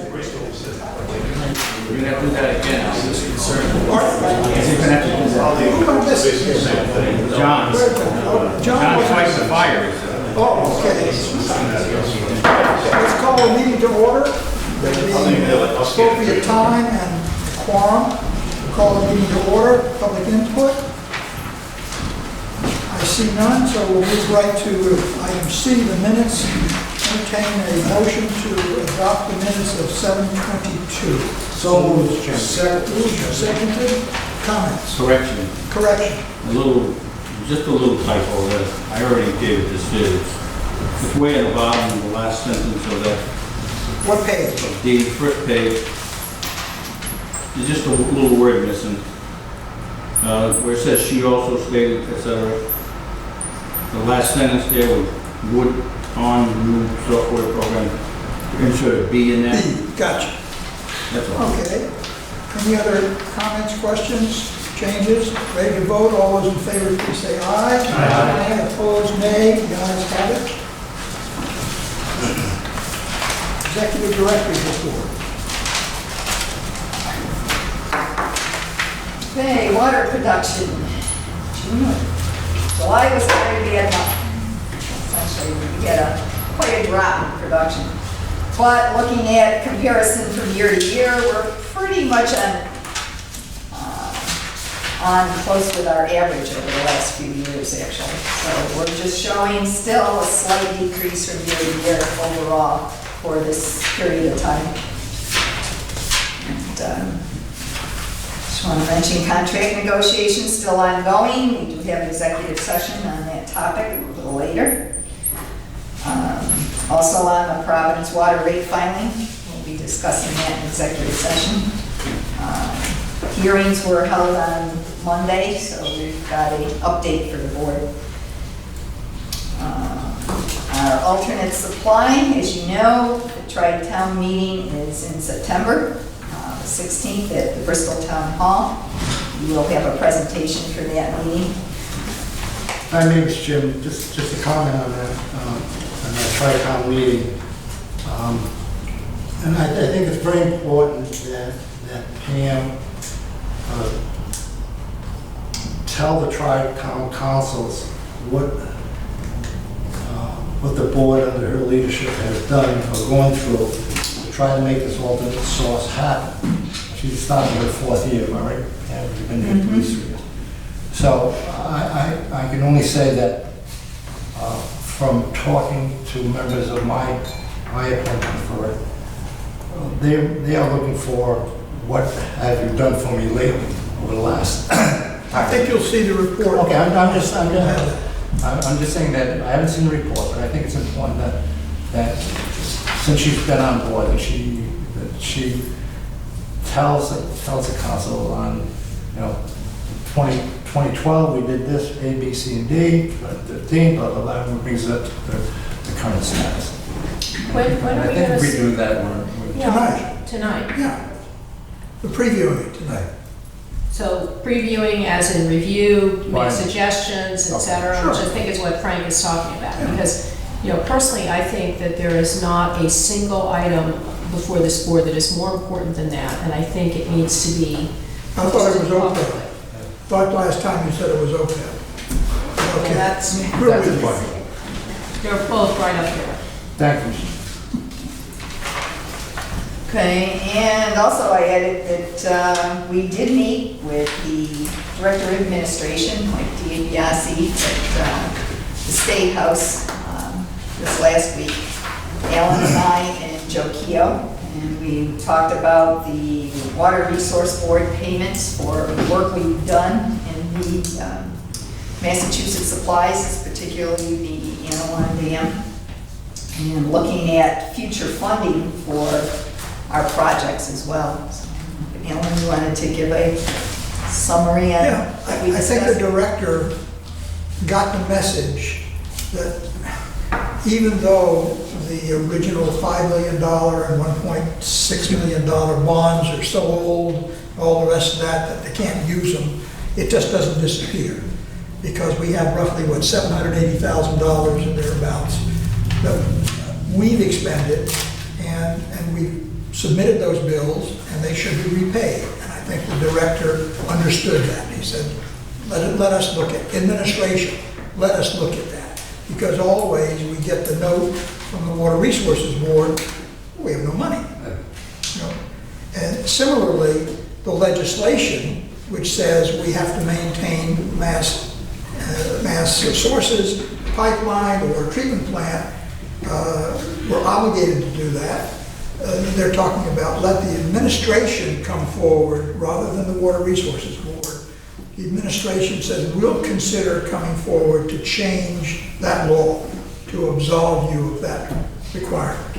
We're gonna have to do that again. I was just concerned. John's fighting the fire. Oh, okay. Let's call a meeting to order. The appropriate time and quorum. Call a meeting to order. Public input. I see none, so we'll move right to item C, the minutes. Entertain a motion to adopt the minutes of 7:22. So moved, Chairman. Seconded. Comments? Correction. Correction. Just a little typo there. I already gave it this bid. It's way at the bottom of the last sentence of that, What page? of the first page. There's just a little word missing. Where it says she also stated, etc. The last sentence there was would on new software program. Insert a B in there. Gotcha. That's all. Okay. Any other comments, questions, changes? Ready to vote? All those in favor, please say aye. Aye. Opposed, nay. The ayes have it. Executive Director's report. Okay, water production. July was a very bad month. Essentially, we had quite a drop in production. But looking at comparison from year to year, we're pretty much on close with our average over the last few years, actually. So we're just showing still a slight decrease from year to year overall for this period of time. And just want to mention contract negotiations still ongoing. We do have an executive session on that topic a little later. Also on the Providence water rate filing, we'll be discussing that in executive session. Hearings were held on Monday, so we've got an update for the board. Our alternate supply, as you know, the Tri-Town meeting is in September, the 16th at the Bristol Town Hall. We will have a presentation for that meeting. My name is Jim. Just a comment on that Tri-Town meeting. And I think it's very important that Pam tell the Tri-Town councils what the board under her leadership has done or going through to try to make this alternate source happen. She's starting her 4th year, am I right? Yeah, we've been here 3 years. So I can only say that from talking to members of my appointment for it, they are looking for what have you done for me lately over the last I think you'll see the report. Okay, I'm just saying that I haven't seen the report, but I think it's important that since she's been on board, that she tells the council on, 2012 we did this A, B, C, and D. 2013, blah blah blah, and brings up the current status. When And are I we think going if we to? do that, we're Tonight. Tonight. Yeah. We're previewing it tonight. So previewing as in review, make Right. suggestions, et cetera, which I think is what Frank is talking about. Yeah. Because, personally, I think that there is not a single item before this board that is more important than that. And I think it needs to be. I thought it was publicly. OPEB. Thought last time you said it was OPEB. Well, Okay. that's, We're with you. they're both right up there. Thank you. Okay, and also I added that we did meet with the Director of Administration, Mike DiBiase, at the State House this last week. Alan and I and Joe Keough, and we talked about the Water Resource Board payments for the work we've done in the Massachusetts supplies, particularly the Anawan Dam, and looking at future funding for our projects as well. So, Alan, you wanted to give a summary on Yeah, what we I think the discussed? director got the message that even though the original $5 million and $1.6 million bonds are so old, all the rest of that they can't use them, it just doesn't disappear. Because we have roughly, $780,000 in thereabouts that we've expended, and we've submitted those bills, and they should be repaid. And I think the director understood that. He said, let us look at administration, let us look at that. Because always we get the note from the Water Resources Board, we have no money. You know? And similarly, the legislation, which says we have to maintain mass sources, pipeline, or treatment plant, we're obligated to do that. They're talking about let the administration come forward rather than the Water Resources Board. The administration says we'll consider coming forward to change that law, to absolve you of that requirement.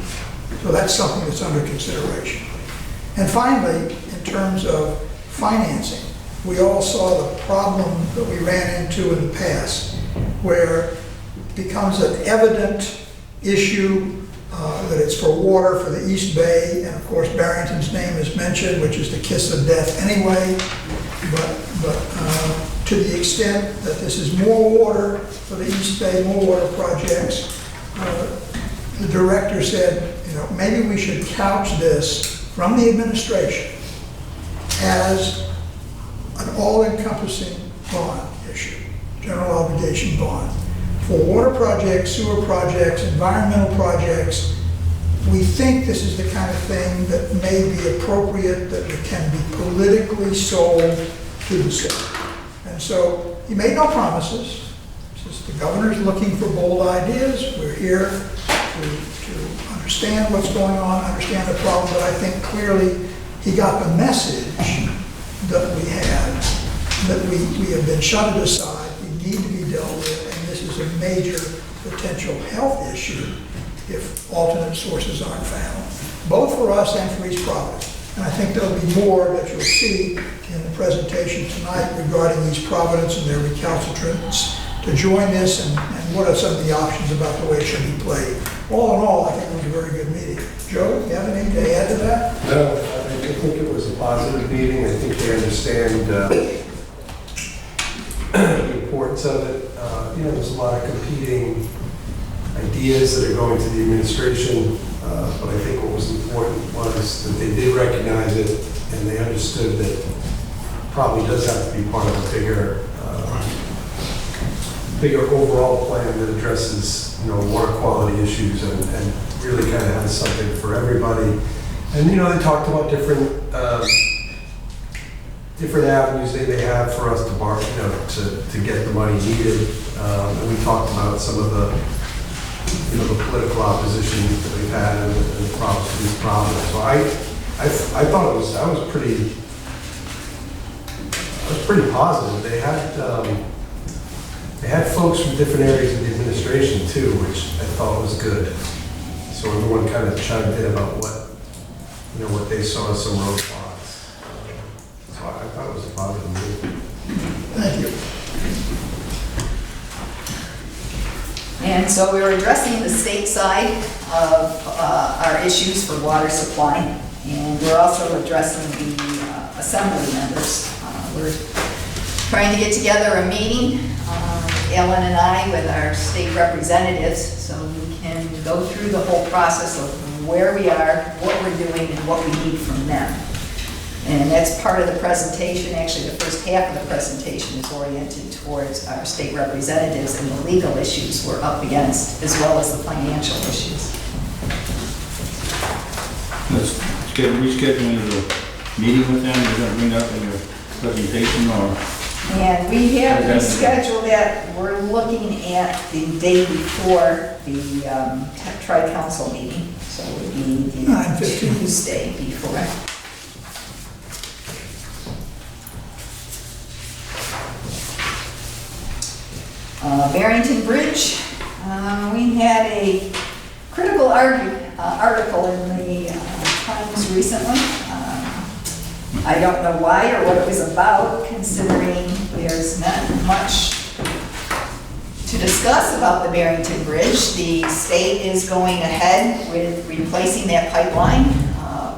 So that's something that's under consideration. And finally, in terms of financing, we all saw the problem that we ran into in the past, where it becomes an evident issue that it's for water for the East Bay, and of course Barrington's name is mentioned, which is the kiss of death anyway. But to the extent that this is more water for the East Bay, more water projects, the director said, you know, maybe we should couch this from the administration as an all-encompassing bond issue, general obligation bond. For water projects, sewer projects, environmental projects, we think this is the kind of thing that may be appropriate, that it can be politically sold to the state. And so he made no promises. He says the governor's looking for bold ideas. We're here to understand what's going on, understand the problem, but I think clearly he got the message that we had, that we have been shunted aside, we need to be dealt with, and this is a major potential health issue if alternate sources aren't found, both for us and for East Providence. And I think there'll be more that you'll see in the presentation tonight regarding East Providence and their recalcitrance to join this, and what are some of the options about the way it should be played. All in all, I think it was a very good meeting. Joe, you have anything to add to that? No, I think it was a positive meeting. I think they understand the importance of it. You know, there's a lot of competing ideas that are going to the administration, but I think what was important was that they did recognize it, and they understood that it probably does have to be part of a bigger overall plan that addresses, you know, water quality issues and really kind of has something for everybody. And, you know, they talked about different avenues they may have for us to borrow, you know, to get the money needed. And we talked about some of the, you know, the political opposition that we've had and the problems with these problems. So I thought I was pretty positive. They had folks from different areas of the administration too, which I thought was good. So everyone kind of chimed in about what they saw as some roadblocks. So I thought it was a positive move. Thank you. And so we were addressing the state side of our issues for water supply, and we're also addressing the assembly members. We're trying to get together a meeting, Ellen and I, with our state representatives, so we can go through the whole process of where we are, what we're doing, and what we need from them. And that's part of the presentation. Actually, the first half of the presentation is oriented towards our state representatives and the legal issues we're up against, as well as the financial issues. Let's reschedule the meeting with them. You're going to bring that up in your presentation, or? And we have rescheduled that. We're looking at the day before the tri-council meeting, so it would be the 9/15. Tuesday before. Barrington Bridge, we had a critical article in the Times recently. I don't know why or what it was about, considering there's not much to discuss about the Barrington Bridge. The state is going ahead with replacing that pipeline.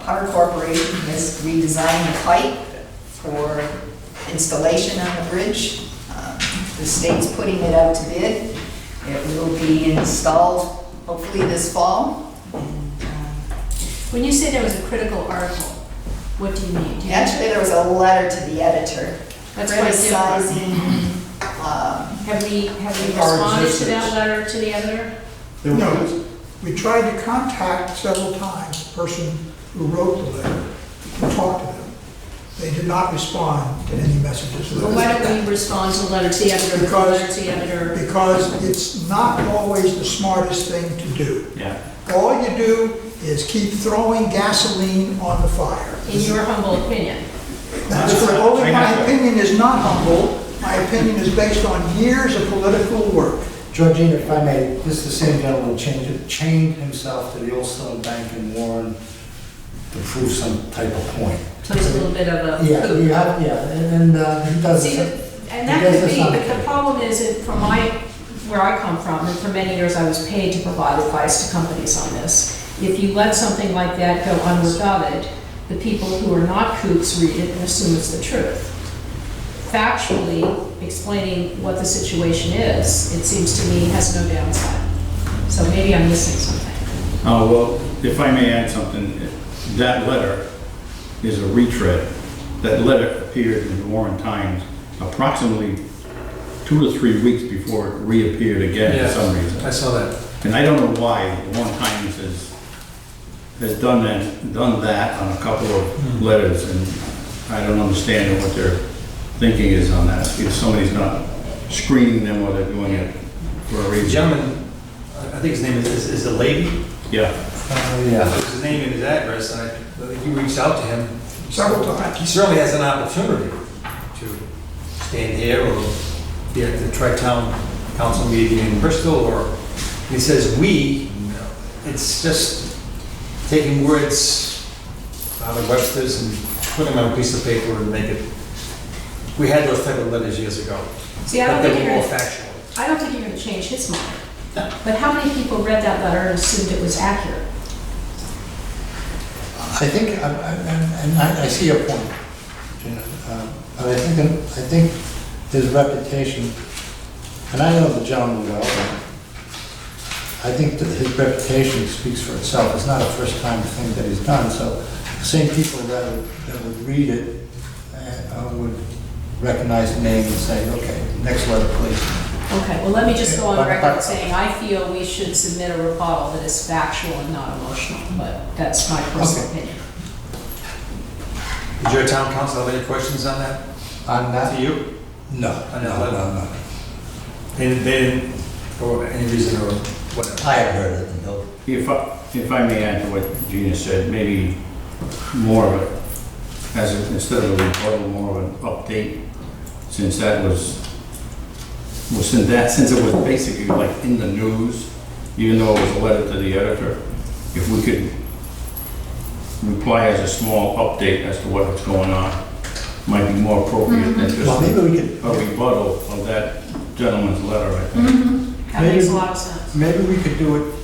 Power Corporation has redesigned the pipe for installation on the bridge. The state's putting it out to bid. It will be installed hopefully this fall. And When you say there was a critical article, what do you mean? Do you- Actually, there was a letter to the editor That's quite different. criticizing, Have we Our responded to that existence. letter to the editor? No, we tried to contact several times the person who wrote the letter, to talk to them. They did not respond to any messages. Well, why don't we respond to the letter to the editor, the Because- letter to the editor? Because it's not always the smartest thing to do. Yeah. All you do is keep throwing gasoline on the fire. In your humble opinion. That's for only my opinion is not humble, my opinion is based on years of political work. Georgina, if I may, this is the same gentleman chained himself to the Old Stone Bank in Warren to prove some type of point. So it's a little bit of a. Yeah, you have, yeah, and he does See, this. and that He does could this be, on but the occasion. problem is that from where I come from, and for many years I was paid to provide advice to companies on this. If you let something like that go unregarded, the people who are not kooks read it and assume it's the truth. Factually explaining what the situation is, it seems to me, has no downside. So maybe I'm missing something. Oh, well, if I may add something, that letter is a retread. That letter appeared in the Warren Times approximately 2 to 3 weeks before it reappeared again for some reason. I saw that. And I don't know why the Warren Times has done that on a couple of letters, and I don't understand what their thinking is on that. If somebody's not screening them or they're doing it for a The reason. gentleman, I think his name is a lady, Yeah. Yeah. his name and his address, and I think you reached out to him. Several times. He certainly has an opportunity to stand here or be at the Tri-Town Council meeting in Bristol, or he says "we." It's just taking words out of Webster's and putting them on a piece of paper and make it. We had those type of letters years ago, See, I but don't they think were you're more gonna, factual. I don't think you're gonna change his mind. But how many people read that letter and assumed it was accurate? I think, and I see your point, Gina, but I think his reputation, and I know the gentleman well, but I think that his reputation speaks for itself. It's not a first-time thing that he's done, so the same people that would read it would recognize the name and say, okay, next letter, please. Okay, well, let me just go on But- record saying I feel we should submit a rebuttal that is factual and not emotional, but that's my personal Okay. opinion. Did your town council have any questions on that? On that? To you? No, I no, know, no, but- no. They didn't, for any reason or whatever. I have heard it, no. If I may add to what Gina said, maybe more of it, instead of a rebuttal, more of an update, since it was basically like in the news, even though it was a letter to the editor, if we could reply as a small update as to what's going on, might be more appropriate than Well, just maybe we could, a rebuttal of that gentleman's letter, I think. That makes a lot of sense. maybe we could do it,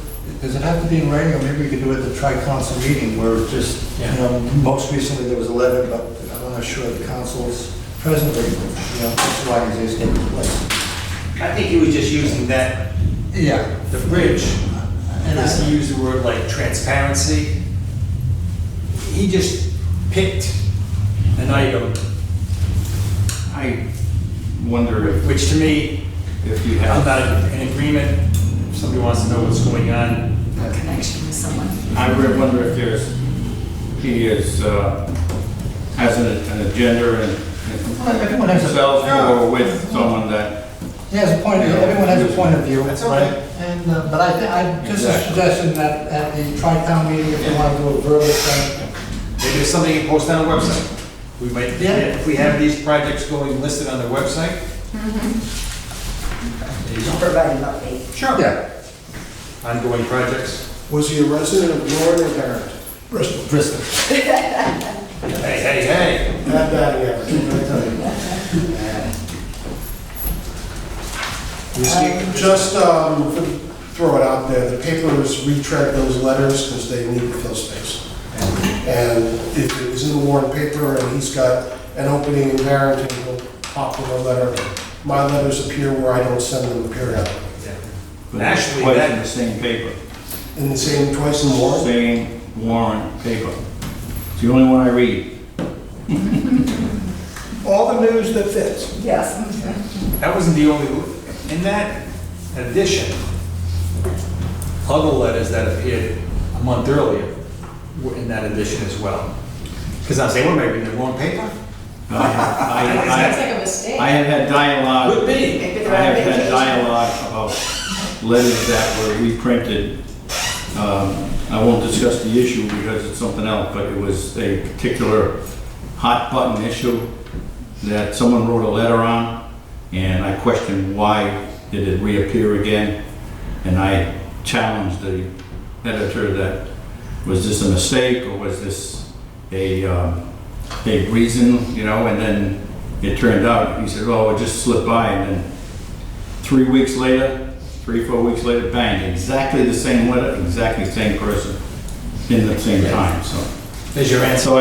does it have to be in writing, or maybe we could do it at the tri-council meeting where it's just, Yeah. you know, most recently there was a letter, but I'm not sure the council's present, or, you know, that's why these take place. I think he was just using that, Yeah. the bridge, And because he used the word like transparency. He just picked an item, I wonder which to me, if you I'm have, not in agreement. If somebody wants to know what's going on, connection with someone. I would wonder if he has an agenda and Everyone has a, himself or with someone that, he has a point, everyone has a point of view. That's okay. right? And, but I just a Exactly. suggestion that at the tri-town meeting, if you want to do a verbal thing, maybe there's something you post on our website. We might, Yeah. if we have these projects going listed on the website. There you go. Provide an update. Sure. yeah, Ongoing projects. Was he a resident of Warren or Barrett? Bristol. Bristol. Hey. Not batting average, what can I tell you? Just throw it out there, the papers retread those letters because they need to fill space. And if it was in the Warren paper and he's got an opening in Barrington, he'll pop in a letter. My letters appear where I don't send them periodically. but Actually, twice that- in the same paper. In the same, twice in Warren? Same warrant paper. It's the only one I read. All the news that fits. Yes. That wasn't the only, in that addition, other letters that appeared a month earlier were in that edition as well. Because I was saying, well, maybe in the wrong paper? Sounds like a mistake. I have had dialogue. Could be. Maybe I they're on have had vacation. dialogue about letters that were reprinted. I won't discuss the issue because it's something else, but it was a particular hot button issue that someone wrote a letter on, and I questioned why did it reappear again, and I challenged the editor that, was this a mistake, or was this a reason, you know, and then it turned out, he said, oh, it just slipped by, and then 3 weeks later, 3-4 weeks later, bang, exactly the same letter, exactly the same person, in the same time, so. There's your answer. So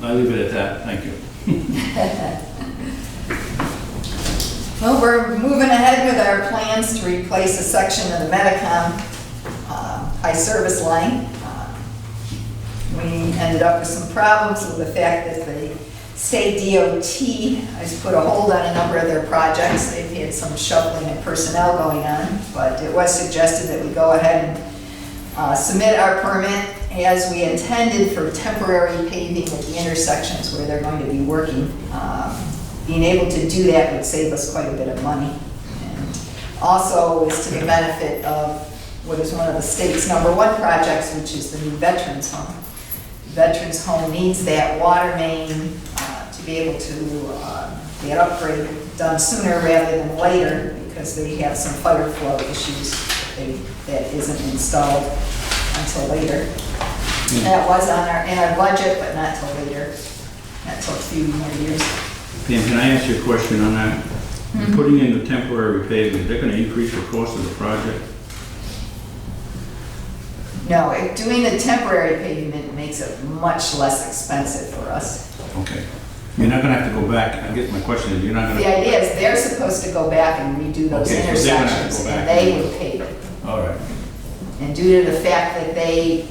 I leave it at that, thank you. Well, we're moving ahead with our plans to replace a section of the Medicom high service line. We ended up with some problems with the fact that the state DOT has put a hold on a number of their projects. They've had some shuffling of personnel going on, but it was suggested that we go ahead and submit our permit as we intended for temporary paving at the intersections where they're going to be working. Being able to do that would save us quite a bit of money. And also is to the benefit of what is one of the state's #1 projects, which is the new Veterans Home. Veterans Home needs that water main to be able to get upgrade done sooner rather than later because they have some fire flow issues that isn't installed until later. That was in our budget, but not till later, not till a few more years. Pam, can I ask you a question on that? Putting in the temporary pavement, they're gonna increase the cost of the project? No, doing the temporary pavement makes it much less expensive for us. Okay. You're not gonna have to go back, I guess my question is, you're not The gonna, idea is they're supposed to go back and redo those Okay, so they're gonna have to intersections, go and back. they would pave it. all right. And due to the fact that they,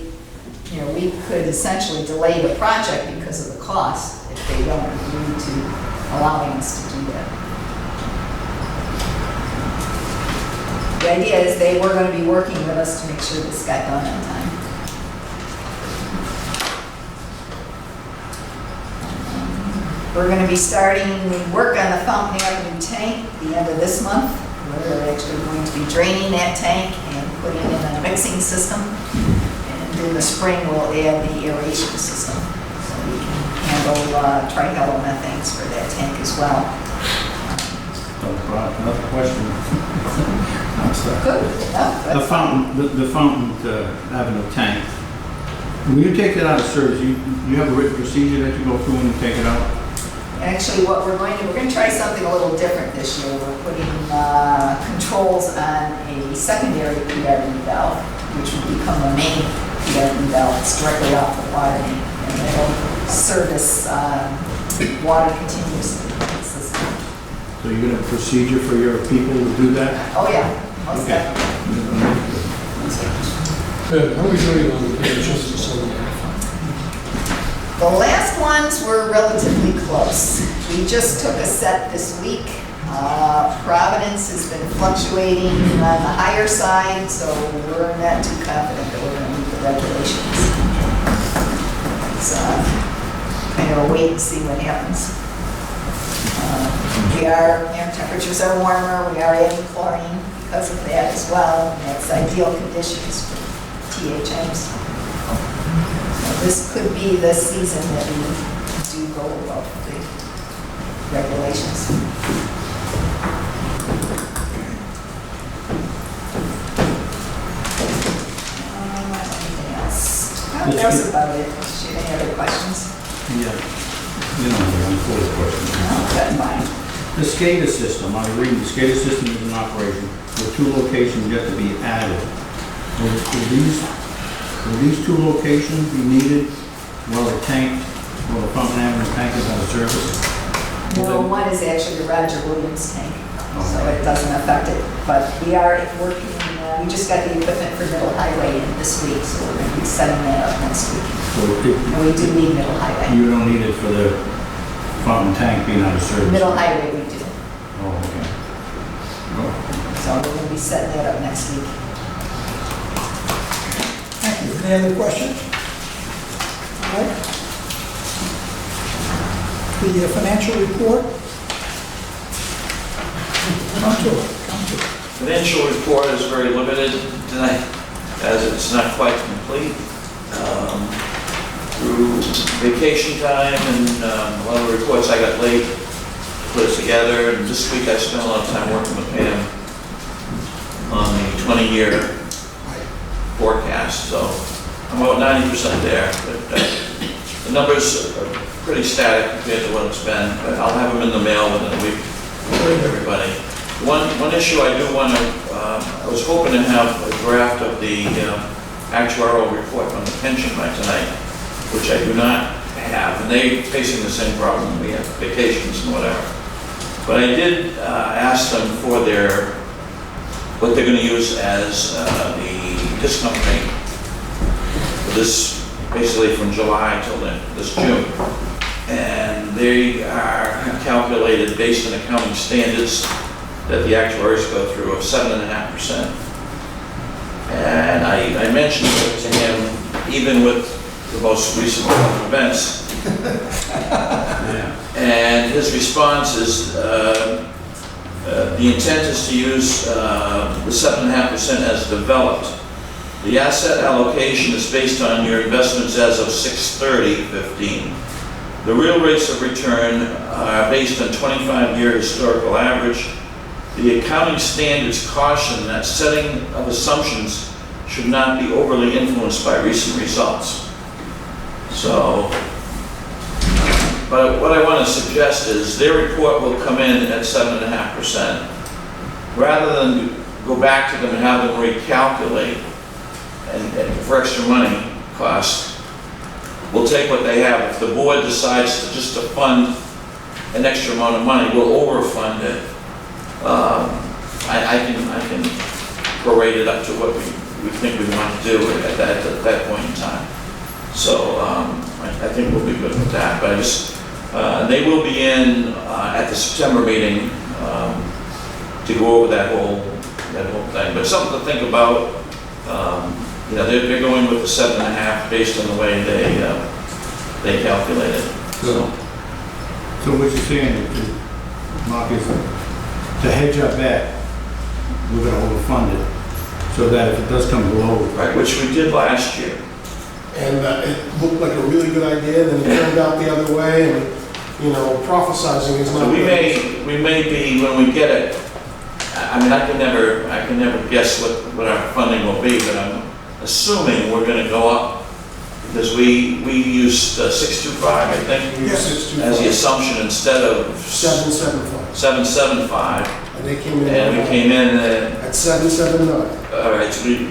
we could essentially delay the project because of the cost if they don't agree to allowing us to do that. The idea is they were going to be working with us to make sure this got done on time. We're going to be starting the work on the Fountain Avenue tank at the end of this month. We're actually going to be draining that tank and putting in a mixing system. And in the spring, we'll add the aeration system. So we can handle trihalomethanes for that tank as well. Another question. I'm sorry. Good. No, The that's fine. Fountain Avenue tank, when you take it out of service, you have a written procedure that you go through when you take it out? Actually, what we're going to try something a little different this year. We're putting controls on a secondary PRV valve, which will become the main PRV valve. It's directly off the water main, and it'll service water continuously in the system. So you're gonna have a procedure for your people to do that? Oh, yeah, most Okay. definitely. How are we doing on the justice facility? The last ones were relatively close. We just took a set this week. Providence has been fluctuating on the higher side, so we're not too confident that we're going to meet the regulations. It's kind of a wait and see what happens. Temperatures are warmer, we are adding chlorine because of that as well. And that's ideal conditions for THMs. This could be the season that we do go above the regulations. Anything else? Oh, that's about it. Shoot, any other questions? Yeah. You know, I'm full of questions. No, that's fine. The SCADA system, I'm reading, the SCADA system is in operation with 2 locations yet to be added. Will these 2 locations be needed while the Fountain Avenue tank is out of service? No, one is actually the Roger Williams tank, so it doesn't affect it. But we are working we just got the equipment for Middle Highway in this week, so we're gonna be setting that up next week. So And we do need Middle Highway. you don't need it for the fountain tank being out of service? Middle Highway we do. Oh, okay. Oh, So we're gonna be setting that up next week. Thank you. Any other questions? All right. The financial report? Come to it, come to it. Financial report is very limited tonight, as it's not quite complete. Through vacation time and a lot of the reports I got late, put it together, and this week I spent a lot of time working with Pam on the 20-year forecast, so I'm about 90% there, but the numbers are pretty static compared to what it's been, but I'll have them in the mail within a week for everybody. One issue I do want to, I was hoping to have a draft of the actuarial report on the pension by tonight, which I do not have, and they're facing the same problem. We have vacations and whatever. But I did ask them for what they're going to use as the discount rate for this, basically from July till this June. And they have calculated based on accounting standards that the actuaries go through of 7.5%. And I mentioned it to him, even with the most recent events. And his response is, the intent is to use the 7.5% as developed. The asset allocation is based on your investments as of 6/30/15. The real rates of return are based on 25-year historical average. The accounting standards caution that setting of assumptions should not be overly influenced by recent results. So, but what I want to suggest is their report will come in at 7.5%. Rather than go back to them and have them recalculate and for extra money cost, we'll take what they have. If the board decides to just to fund an extra amount of money, we'll overfund it. I can prorate it up to what we think we want to do at that point in time. So I think we'll be good with that. But I just, they will be in at the September meeting to go over that whole thing. But something to think about. You know, they're going with the 7.5 based on the way they calculate it. So what you're saying, Mark, is to hedge our bet, we're gonna overfund it, so that if it does come below. right, which we did last year. And it looked like a really good idea, then it turned out the other way, and, you know, prophesizing is not So we good. may be, when we get it, I mean, I can never guess what our funding will be, but I'm assuming we're gonna go up, because we used 625, I think, Yes, it's as the assumption instead of 775, 775, and they came in. and we came in At 779. all right, so we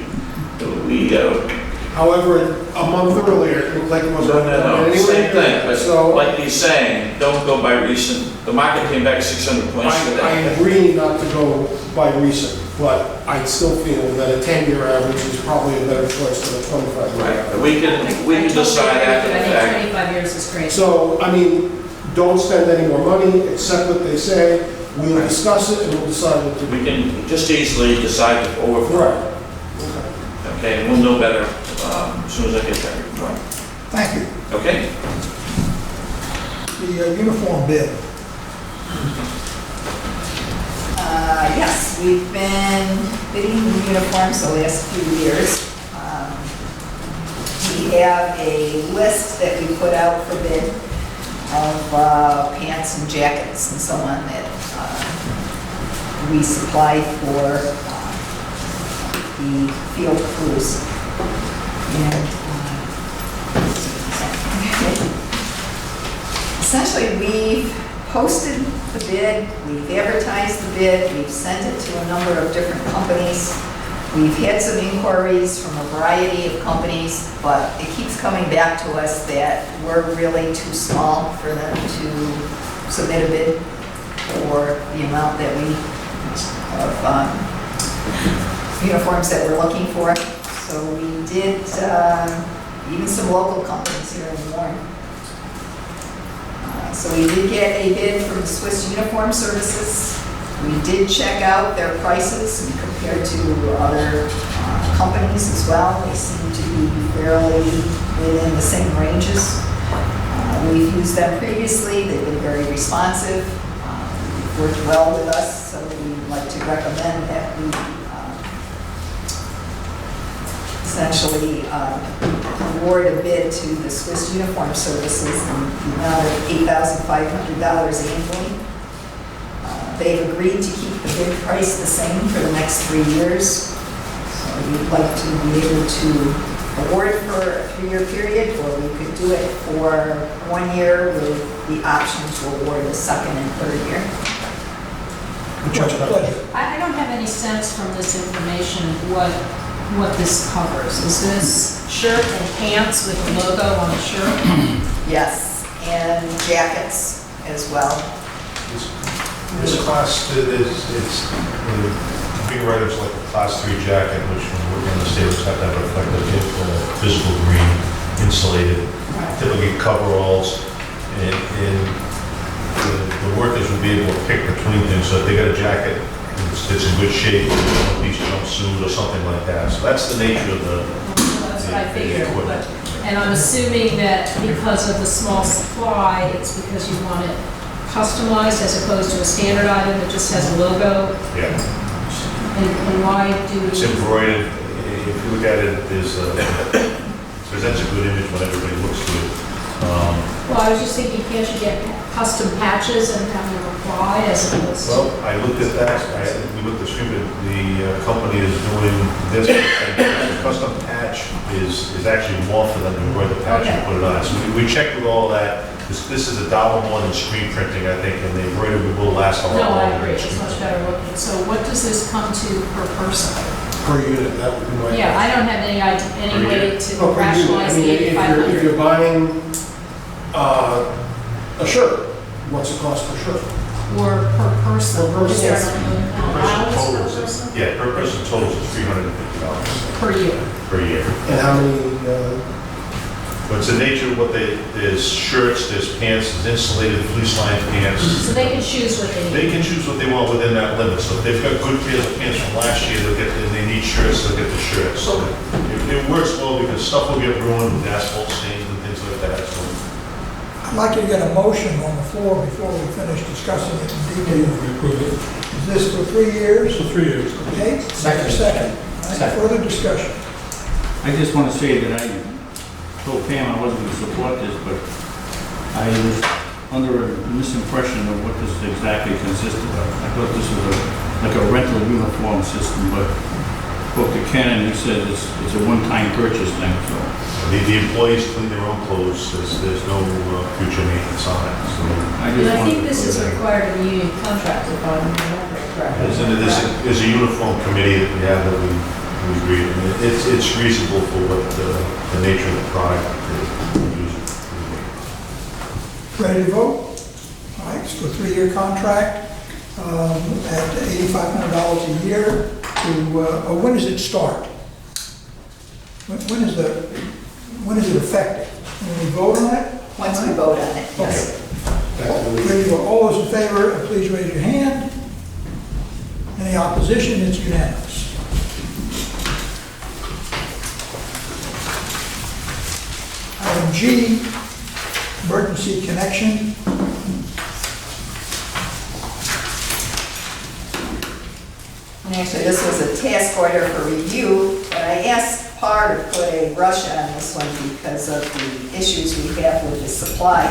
However, a month earlier, it looked like it was. no, same thing, but So, like he's saying, don't go by recent, the market came back 600 points I today. agree not to go by recent, but I still feel that a 10-year average is probably a better choice than a 25-year Right, average. but we can decide after the I fact. think 25 years is great. So, I mean, don't spend any more money, accept what they say, we'll discuss it, and we'll decide what to do. We can just easily decide to overflow. Right. Okay, and we'll know better as soon as I get that report. Thank you. Okay? The uniform bid. Yes, we've been bidding uniforms the last few years. We have a list that we put out for bid of pants and jackets and so on that we supply for the field crews. And essentially, we've posted the bid, we've advertised the bid, we've sent it to a number of different companies. We've had some inquiries from a variety of companies, but it keeps coming back to us that we're really too small for them to submit a bid for the amount that we have uniforms that we're looking for. So we did, even some local companies here in Warren. So we did get a bid from Swiss Uniform Services. We did check out their prices and compared to other companies as well. They seem to be fairly within the same ranges. We've used them previously. They've been very responsive, worked well with us, so we'd like to recommend that we essentially award a bid to the Swiss Uniform Services in the amount of $8,500 annually. They've agreed to keep the bid price the same for the next 3 years. So we'd like to be able to award for a 3-year period, or we could do it for 1 year with the option to award the second and third year. What's your pleasure? I don't have any sense from this information what this covers. Is this shirt and pants with the logo on the shirt? Yes, and jackets as well. This class, it's big items like a class 3 jacket, which when working in the state, have to have a reflective physical green, insulated, typically coveralls, and the workers would be able to pick between things. So if they got a jacket that's in good shape, a beach jumpsuit or something like that. So that's the nature of the That's what I figured. equipment. And I'm assuming that because of the small supply, it's because you want it customized as opposed to a standard item that just has a logo. Yeah. And why do It's embroidered. If you look at it, presents a good image when everybody looks to it. Well, I was just thinking, can't you get custom patches and have them apply as opposed to? Well, I looked at that, we looked at the company is doing this, and the custom patch is actually more for them to embroider the patch and Okay. put it on. So we checked with all that. This is $1 more than screen printing, I think, and the embroidery will last a lot No, longer. I agree, it's much better looking. So what does this come to per person? Per unit, that would be my. Yeah, I don't have any idea, any way to Oh, per unit. rationalize I the mean, if you're 8,500. buying a shirt, what's it cost per shirt? Or per person? Per person, Is there yes. an Per person allowance total per is, person? yeah, per person total is $350 Per year. per year. And how many, But it's the nature of what there's shirts, there's pants, there's insulated fleece lined pants. So they can choose what they They need. can choose what they want within that limit. So if they've got good pairs of pants from last year, they'll get, and they need shirts, they'll get the shirts. So it works well because stuff will get ruined with asphalt stains and things like that. So I'd like to get a motion on the floor before we finish discussing it in detail. Is this for 3 years? For 3 years. Okay, Second. Second. All right, Second. further discussion. I just want to say that I told Pam I wasn't going to support this, but I was under a misimpression of what this exactly consisted of. I thought this was like a rental uniform system, but spoke to Ken and he said it's a one-time purchase thing, so. the employees clean their own clothes. There's no future maintenance on it. So I And just I wanted think to this put is that. required in the union contract, if I'm remembering correctly. there's a uniform committee that we have that we agree. I mean, it's reasonable for what the nature of the product is used. Ready to vote? All right, it's for a 3-year contract at $8,500 a year to, when does it start? When is it effective? When we vote on it? Once we vote on it, yes. Ready to vote? All those in favor, please raise your hand. Any opposition? It's unanimous. Item G, emergency connection. And actually, this was a task order for review, but I asked PAR to put a rush on this one because of the issues we have with the supply.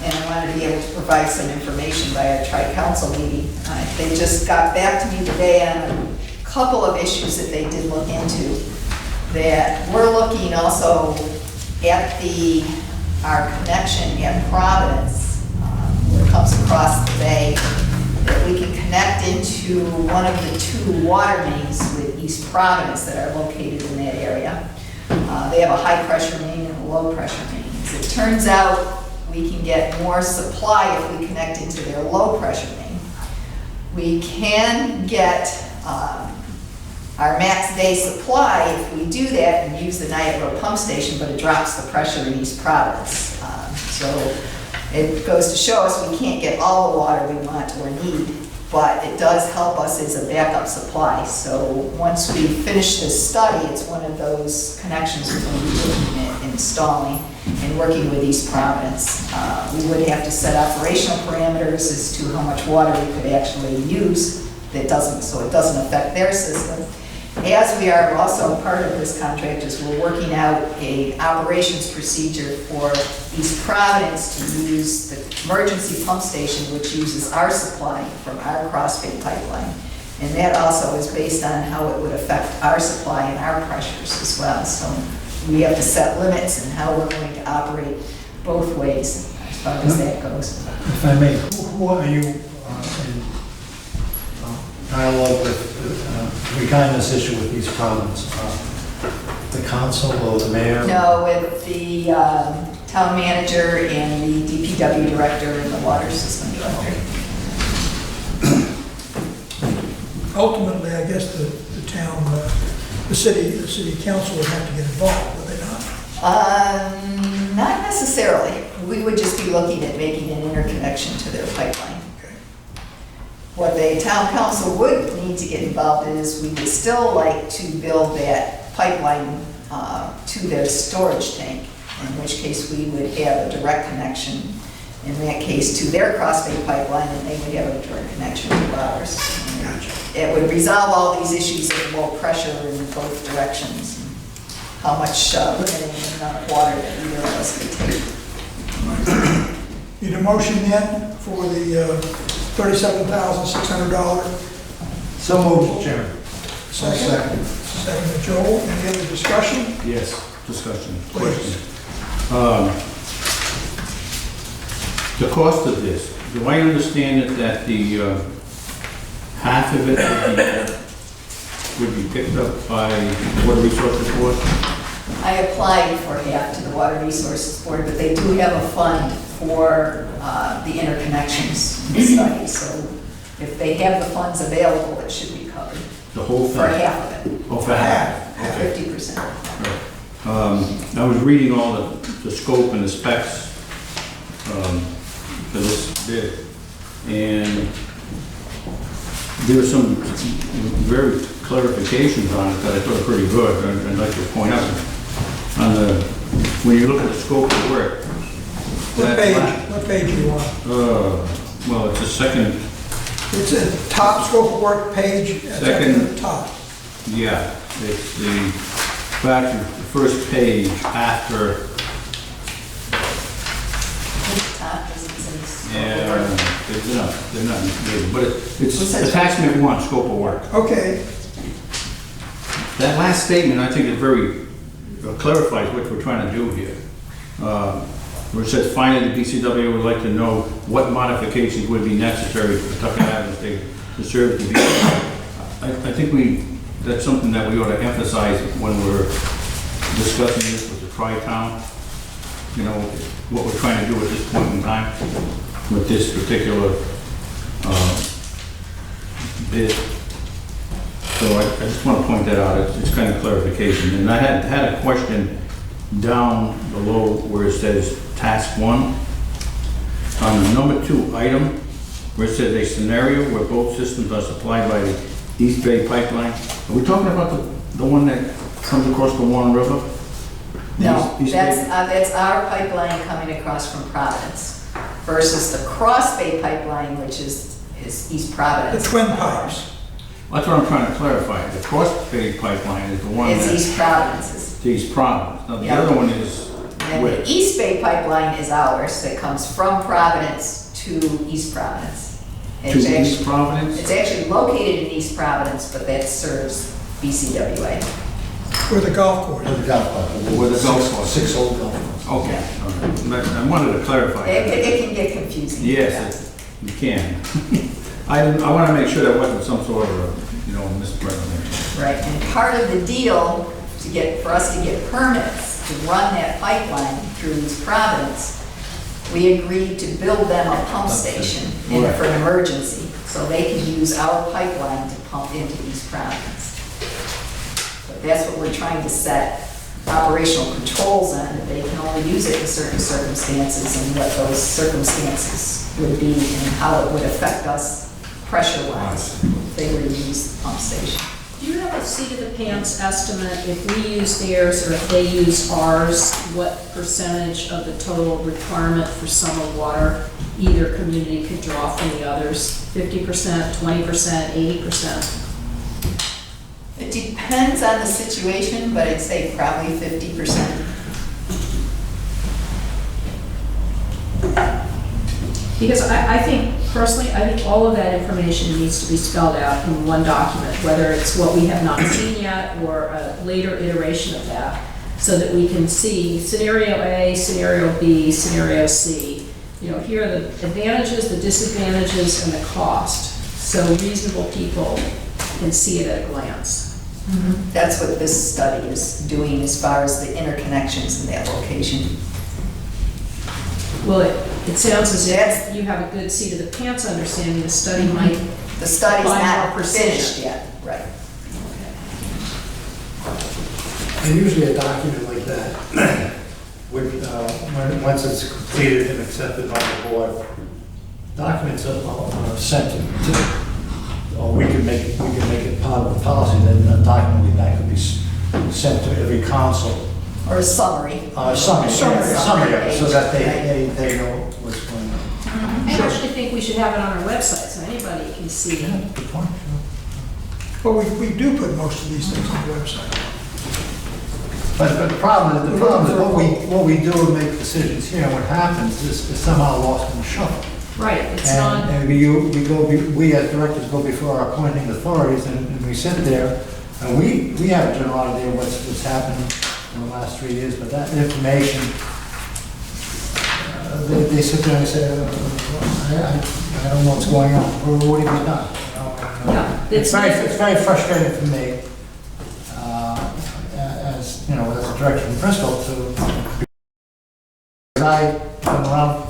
And I wanted to be able to provide some information by a tri-council meeting. They just got back to me today on a couple of issues that they did look into. That we're looking also at our connection at Providence, where it comes across the bay, that we can connect into one of the 2 water mains with East Providence that are located in that area. They have a high pressure main and a low pressure main. As it turns out, we can get more supply if we connect into their low pressure main. We can get our max day supply, if we do that and use the Niagara pump station, but it drops the pressure in East Providence. So it goes to show us we can't get all the water we want or need, but it does help us as a backup supply. So once we finish this study, it's one of those connections we're going to be looking at installing and working with East Providence. We would have to set operational parameters as to how much water we could actually use so it doesn't affect their system. As we are also part of this contract is we're working out a operations procedure for East Providence to use the emergency pump station, which uses our supply from our crossfade pipeline. And that also is based on how it would affect our supply and our pressures as well. So we have to set limits and how we're going to operate both ways as far as that goes. If I may, who are you in dialogue with regarding this issue with these problems? The council or the mayor? No, with the town manager and the DPW director and the water system director. Ultimately, I guess the town, the city council would have to get involved, would they not? Not necessarily. We would just be looking at making an interconnection to their pipeline. Okay. What the town council would need to get involved in is we would still like to build that pipeline to their storage tank, in which case we would have a direct connection, in that case, to their crossfade pipeline, and they would have a direct connection to ours. It would resolve all these issues of low pressure in both directions, and how much limiting amount of water that either of us could take. Need a motion then for the $37,600? So moved, Chairman. Second. Second to Joel. Any other discussion? Yes, discussion, Please. question. The cost of this, do I understand it that the half of it would be picked up by Water Resources Board? I applied for half to the Water Resources Board, but they do have a fund for the interconnections study. So if they have the funds available, it should be covered The whole thing? for half of it, Oh, for half? Okay. 50%. I was reading all the scope and the specs for this bid, and there were some very clarifications on it that I thought were pretty good. I'd like to point out when you look at the scope of work. What page do you want? Well, it's the second, It's a top scope of work page at the top. yeah, it's the first page after, Top is in yeah, they're not maybe, but it's What's that? attachment 1, scope of work. Okay, That last statement, I think, is very, clarifies what we're trying to do here. Where it says, finally, the BCWA would like to know what modifications would be necessary for Pawtucket Avenue State to serve the BCWA. I think that's something that we ought to emphasize when we're discussing this with the tri-town. You know, what we're trying to do at this point in time with this particular bid. So I just want to point that out. It's kind of clarification. And I had a question down below where it says task 1. On the number 2 item, where it says a scenario where both systems are supplied by the East Bay Pipeline. Are we talking about the one that comes across the Warren River? No, East Bay? that's our pipeline coming across from Providence versus the Cross Bay pipeline, which is East the Providence. twin pipes. That's what I'm trying to clarify. The Cross Bay Pipeline is the one It's that's East Providence. East Providence. Now, the Yeah. other one is And where? the East Bay pipeline is ours, that comes from Providence to East Providence. To It's East actually- Providence? It's actually located in East Providence, but that serves BCWA. Where the golf course. With the golf club. With the golf club. 6 old golf clubs. Okay. I wanted to clarify that. It can get confusing. Yes, you can. I want to make sure there wasn't some sort of, misrepresentation. Right, and part of the deal for us to get permits to run that pipeline through East Providence, we agreed to build them a pump station Right. for an emergency, so they can use our pipeline to pump into East Providence. that's what we're trying to set operational controls on, that they can only use it in certain circumstances, and what those circumstances would be, and how it would affect us pressure-wise if they were to use the pump station. Do you have a seat of the pants estimate, if we use theirs or if they use ours, what percentage of the total requirement for summer water either community could draw from the others? 50%, 20%, 80%? It depends on the situation, but I'd say probably 50%. Because I think, personally, I think all of that information needs to be spelled out in one document, whether it's what we have not seen yet or a later iteration of that, so that we can see scenario A, scenario B, scenario C. You know, here are the advantages, the disadvantages, and the cost, so reasonable people can see it at a glance. That's what this study is doing as far as the interconnections in that location. Well, it sounds as if you have a good seat of the pants understanding the study might. The study's Find not more precision. finished yet, right? And usually a document like that, would, once it's completed and accepted by the board, documents are sent to, or we can make it part of the policy, then a document like that could be sent to every council. Or a summary. Summary, so that Right. they know what's going on. I actually think we should have it on our website so anybody can see. Yeah, good point. Well, we do put most of these things on the website. But the problem is what we do and make decisions here, and what happens is somehow lost in the shuffle. Right, it's not, And we as directors go before our appointing authorities, and we sit there, and we have a general idea what's happened in the last 3 years, but that information, they sit there and say, I don't know what's going on, what have you done? yeah. It's very frustrating for me, as, you know, as a director from Bristol, because I've been around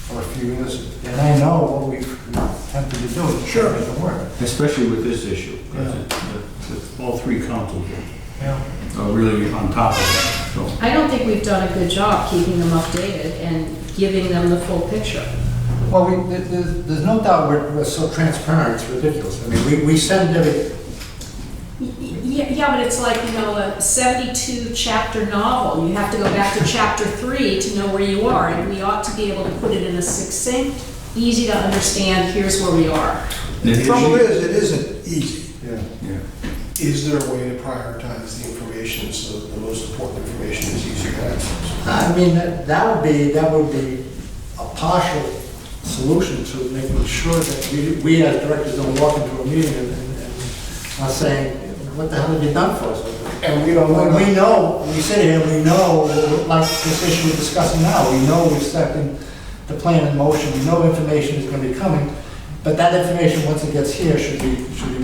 for a few years, and I know what we've attempted to do to Sure. make it work. Especially with this issue. All three councils Yeah. are really on top of it, so. I don't think we've done a good job keeping them updated and giving them the full picture. Well, there's no doubt we're so transparent, it's ridiculous. I mean, we send every, Yeah, but it's like, you know, a 72-chapter novel. You have to go back to chapter 3 to know where you are, and we ought to be able to put it in a succinct, easy to understand, here's where we are. The trouble is, it isn't easy. yeah. Is there a way to prioritize the information so that the most important information is easier to access? I mean, that would be a partial solution to making sure that we as directors don't walk into a meeting and not saying, what the hell have you done for us? And we don't When know. we know, we sit here and we know, like this issue we're discussing now, we know we're setting the plan in motion, we know information is going to be coming, but that information, once it gets here, should be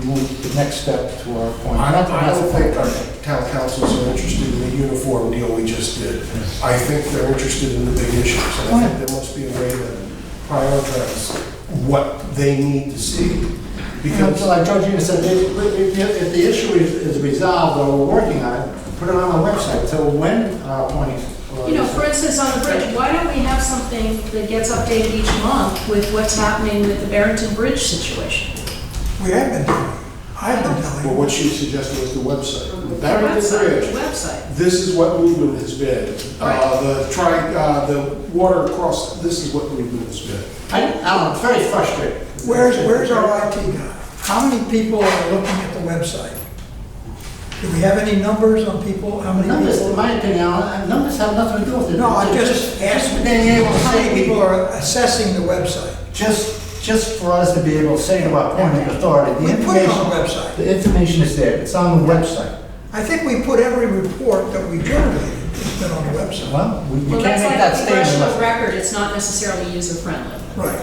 moved to the next step to our point. I don't think our town councils are interested in the uniform deal we just did. I think they're interested in the big issues, and I think there must be a way to prioritize what they need to see. Because, like Georgina said, if the issue is resolved or we're working on it, put it on our website. So when our appointees. You know, for instance, on the bridge, why don't we have something that gets updated each month with what's happening with the Barrington Bridge situation? We have been doing it. I've been telling Well, you. what she suggested was the website. The The Barrington website, Bridge, the website. this is what movement has been. Right. The water across, this is what movement has been. Alan, it's very frustrating. Where's our IT guy? How many people are looking at the website? Do we have any numbers on people, how many Numbers, in people? my opinion, Alan, numbers have nothing to do with it. No, I just asked, being able to how say many people are assessing the website? Just for us to be able to say to our appointing authority, We the put it on information, the website. the information is there, it's on the website. I think we put every report that we generated, it's been on the website. Well, we Well, can't that's make like that a statement. congressional unless- record, it's not necessarily user-friendly. Right.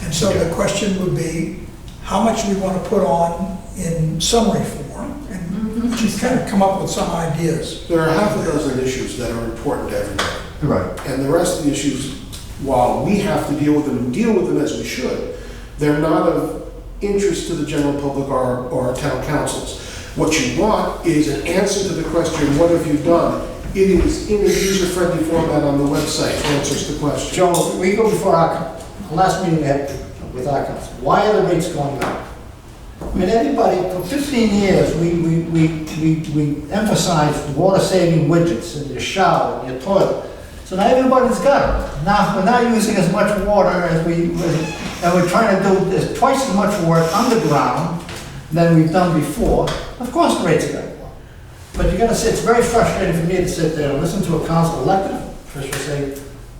And so the question would be, how much we want to put on in summary form, and just kind of come up with some ideas. There are half a dozen issues that are important to everybody. Right. And the rest of the issues, while we have to deal with them and deal with them as we should, they're not of interest to the general public or our town councils. What you want is an answer to the question, what have you done? It is in a user-friendly format on the website, answers the question. Joe, we go before our, last meeting we had with our council, why are the rates going up? I mean, everybody, for 15 years, we emphasized water-saving widgets in your shower, in your toilet. So now everybody's got them. Now, we're not using as much water as and we're trying to do this twice as much work underground than we've done before. Of course the rates are going to go up. But you gotta say, it's very frustrating for me to sit there and listen to a council elected official say,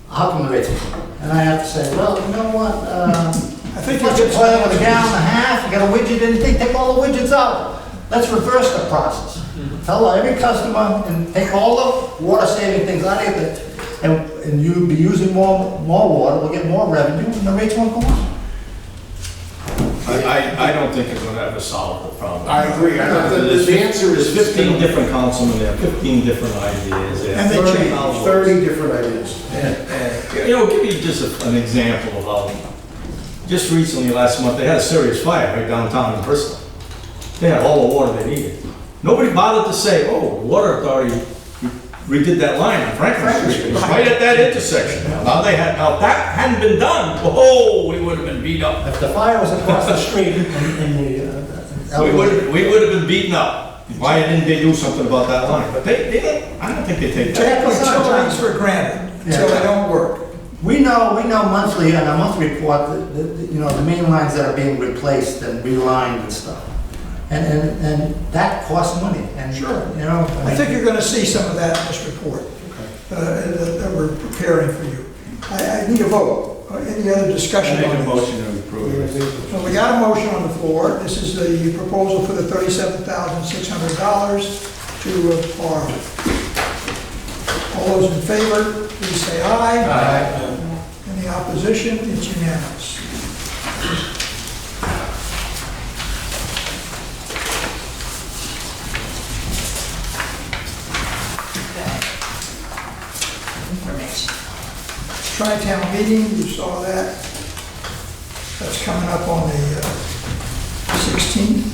how come the rates are going up? And I have to say, well, you know what, I think put you're your toilet with a gallon and a half, you got a widget in, take all the widgets out. Let's reverse the process. Tell every customer and take all the water saving things out of it, and you'll be using more water, we'll get more revenue, and the rates won't go up. I don't think it's gonna ever solve the problem. I agree. I don't think the answer is There's 15 different councilmen there, 15 different ideas. They have And they 30 change. outlooks. 30 different ideas. You know, give you just an example of how, just recently, last month, they had a serious fire right downtown in Bristol. They had all the water they needed. Nobody bothered to say, oh, the water authority redid that line on Franklin Street. It was right at that intersection. Now if that hadn't been done, oh, we would have been beat up. If the fire was across the street in the... We would have been beaten up. Why didn't they do something about that line? But they didn't, I don't think they take that. Take things for granted until they don't work. We know monthly, on our monthly report, the main lines that are being replaced and relined and stuff. And that costs money, and Sure. you know. I think you're gonna see some of that in this report that we're preparing for you. I need a vote. Any other discussion Make on a this? motion to approve it. So we got a motion on the floor. This is the proposal for the $37,600 to borrow. All those in favor, please say aye. Aye. Any opposition? It's unanimous. Information. Tri-town meeting, you saw that. That's coming up on the 16th.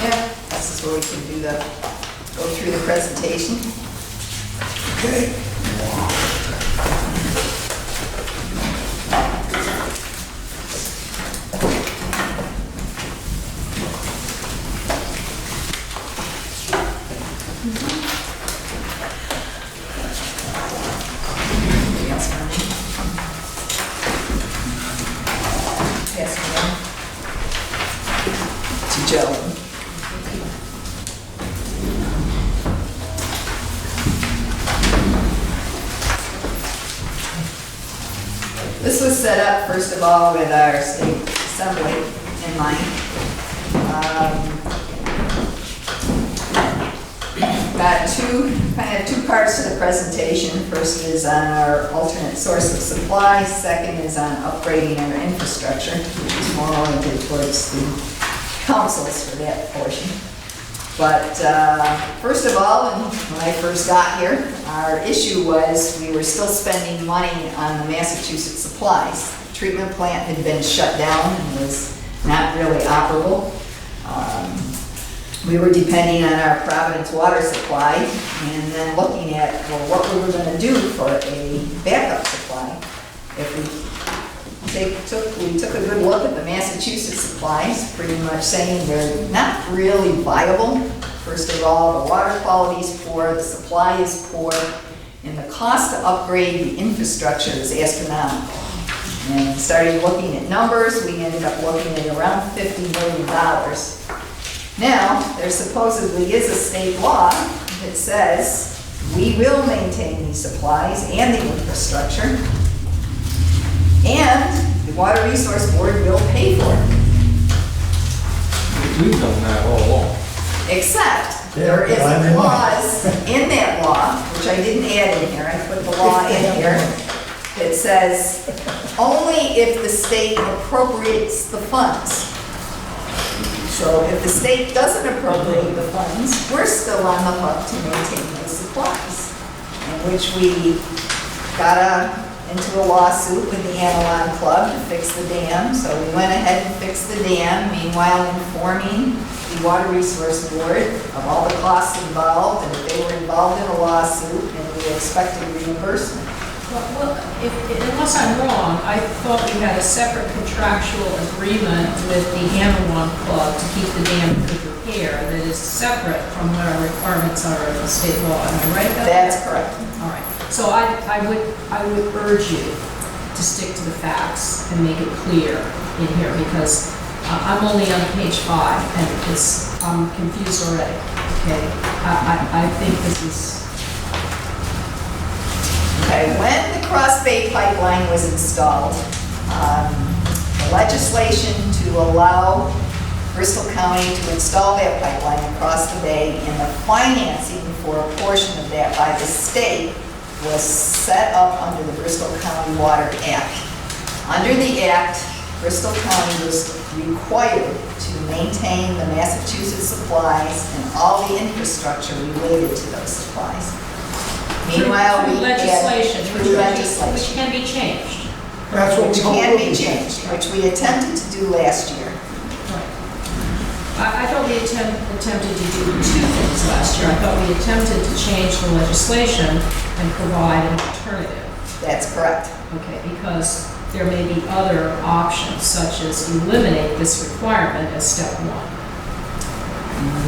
Yeah, this is where we can go through the presentation. Okay. Anything else, Marty? Pass it on. To Joe. This was set up, first of all, with our state assembly in mind. Got two parts to the presentation. First is on our alternate source of supply, second is on upgrading our infrastructure, which is more oriented towards the councils for that portion. But first of all, when I first got here, our issue was we were still spending money on the Massachusetts supplies. The treatment plant had been shut down and was not really operable. We were depending on our Providence water supply and then looking at, well, what we were gonna do for a backup supply. If we took a good look at the Massachusetts supplies, pretty much saying they're not really viable. First of all, the water quality is poor, the supply is poor, and the cost to upgrade the infrastructure is astronomical. And starting looking at numbers, we ended up looking at around $50 million. Now, there supposedly is a state law that says we will maintain these supplies and the infrastructure, and the Water Resource Board will pay for it. We've done that all along. Except, there is a clause in that law, which I didn't add in here, I put the law in here, that says only if the state appropriates the funds. So if the state doesn't appropriate the funds, we're still on the hook to maintain those supplies, in which we gotta into a lawsuit with the Anawan Club to fix the dam, so we went ahead and fixed the dam, meanwhile informing the Water Resource Board of all the costs involved, and that they were involved in a lawsuit, and we expected reimbursement. Well, unless I'm wrong, I thought we had a separate contractual agreement with the Hellman Club to keep the dam in good repair that is separate from what our requirements are in the state law. Am I right about that? That's correct. All right. So I would urge you to stick to the facts and make it clear in here, because I'm only on page 5 and I'm confused already. Okay. I think this is. Okay, when the Cross Bay Pipeline was installed, the legislation to allow Bristol County to install that pipeline across the bay and the financing for a portion of that by the state was set up under the Bristol County Water Act. Under the Act, Bristol County was required to maintain the Massachusetts supplies and all the infrastructure related to those supplies. Meanwhile, Through we had legislation, through legislation, which can be changed. That's what which we hope can will be changed, which we attempted to do last year. I thought we attempted to do 2 things last year. I thought we attempted to change the legislation and provide an alternative. That's correct. Okay, because there may be other options, such as eliminate this requirement as step 1.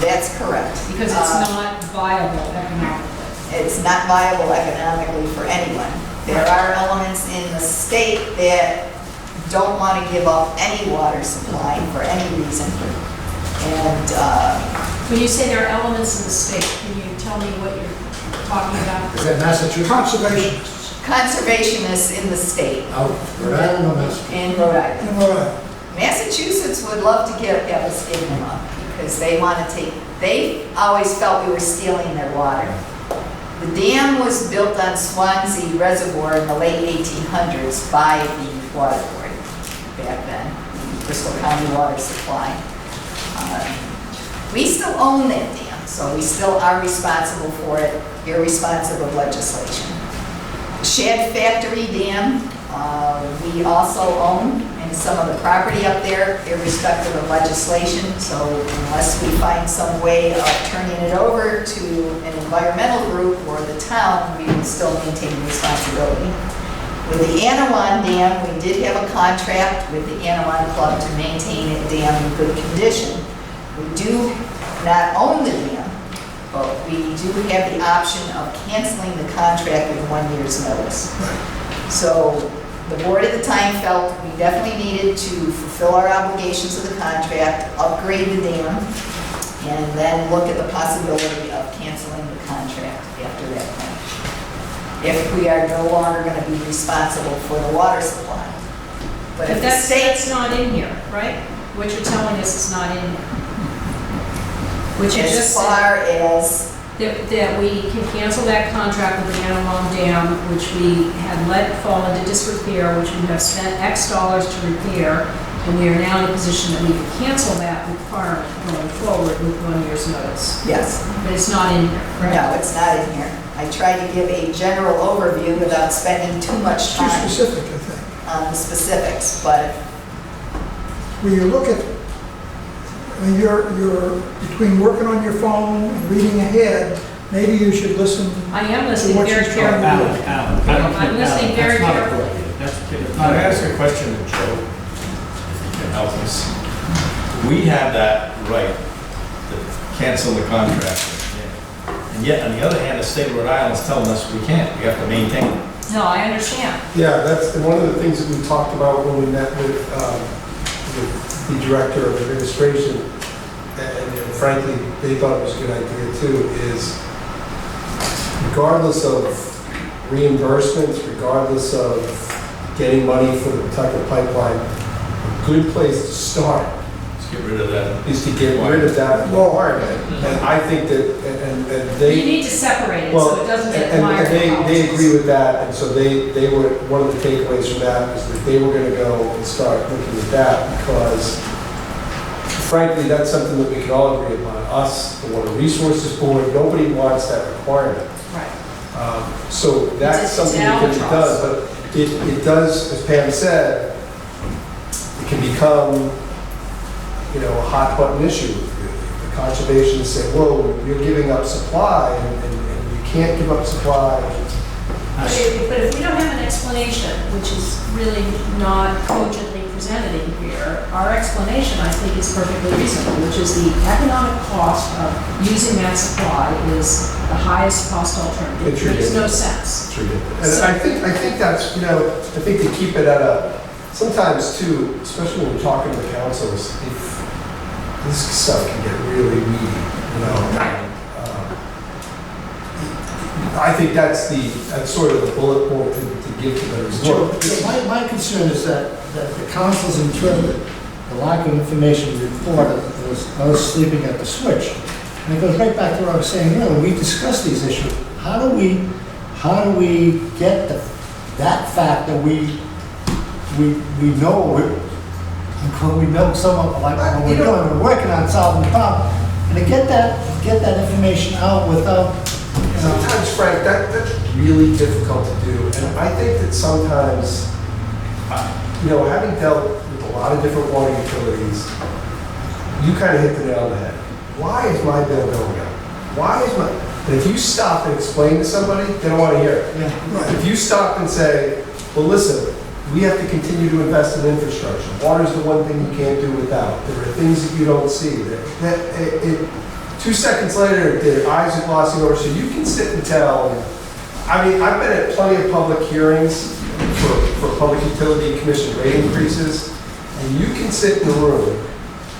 That's correct. Because it's not viable economically. It's not viable economically for anyone. There are elements in the state that don't want to give up any water supply for any reason. And When you say there are elements in the state, can you tell me what you're talking about? Is that Massachusetts? Conservationists. conservationists in the state, Out, Rhode Island or Massachusetts? in Rhode Island. And, Massachusetts would love to have us give them up because they want to take, they always felt we were stealing their water. The dam was built on Swansea Reservoir in the late 1800s by the water board back then, Bristol County Water Supply. We still own that dam, so we still are responsible for it, irresponsive of legislation. The Shad Factory Dam, we also own, and some of the property up there, irrespective of legislation, so unless we find some way of turning it over to an environmental group or the town, we will still maintain responsibility. With the Anawan Dam, we did have a contract with the Anawan Club to maintain a dam in good condition. We do not own the dam, but we do have the option of canceling the contract with 1 year's notice. So the board at the time felt we definitely needed to fulfill our obligations of the contract, upgrade the dam, and then look at the possibility of canceling the contract after that point, if we are no longer going to be responsible for the water supply. But if the that's state, not in here, right? What you're telling us is not in here. Which you as just said, far as, that we can cancel that contract with the Anawan Dam, which we had let fall into disrepair, which we have spent X dollars to repair, and we are now in a position that we can cancel that requirement going forward with 1 year's notice. yes, But it's not in here, correct? no, it's not in here. I tried to give a general overview without spending too much too time specific, I think. on the specifics, but When you look at, I mean, you're between working on your phone and reading ahead, maybe you should listen. I am To listening what very she's carefully. talking I'm listening very carefully. Can I ask a question to Joe, if you can help us? We have that right to cancel the contract. And yet, on the other hand, the state of Rhode Island is telling us we can't, we have to maintain it. No, I understand. Yeah, that's one of the things that we talked about when we met with the director of administration, and frankly, they thought it was a good idea too, is regardless of reimbursements, regardless of getting money for the Tucker pipeline, a good place to start Let's get rid of that. is to get rid of that requirement. And I think that, and they. You need to separate it Well, so it doesn't get and mired in they politics. agree with that, and so they were, one of the takeaways from that was that they were gonna go and start looking at that, because frankly, that's something that we can all agree upon, us, the Water Resources Board, nobody wants that requirement. Right. So that's It's something an that can be done, albatross. but it does, as Pam said, it can become, a hot button issue. The conservation say, whoa, you're giving up supply, and you can't give up supply. But if we don't have an explanation, which is really not cogently presented in here, our explanation, I think, is perfectly reasonable, which is the economic cost of using that supply is the highest cost alternative. It's It makes no ridiculous. sense. It's ridiculous. And I think that's, I think to keep it at sometimes too, especially when we're talking to councils, if this stuff can get really weedy, I think that's sort of the bullet point to give to them. Joe, my concern is that the council's interpreted the lack of information reported as us sleeping at the switch. And it goes right back to what I was saying earlier. We discussed these issues. How do we get that fact that we know we know someone like what we're doing, we're working on solving the problem, and to get that information out without. Sometimes, Frank, that's really difficult to do, and I think that sometimes, having dealt with a lot of different water utilities, you kind of hit the nail on the head. Why is my bill going up? And if you stop and explain to somebody, they don't want to hear it. Right. If you stop and say, well, listen, we have to continue to invest in infrastructure. Water is the one thing you can't do without. There are things that you don't see. 2 seconds later, their eyes are glossing over, so you can sit and tell. I mean, I've been at plenty of public hearings for Public Utility Commission rate increases, and you can sit in the room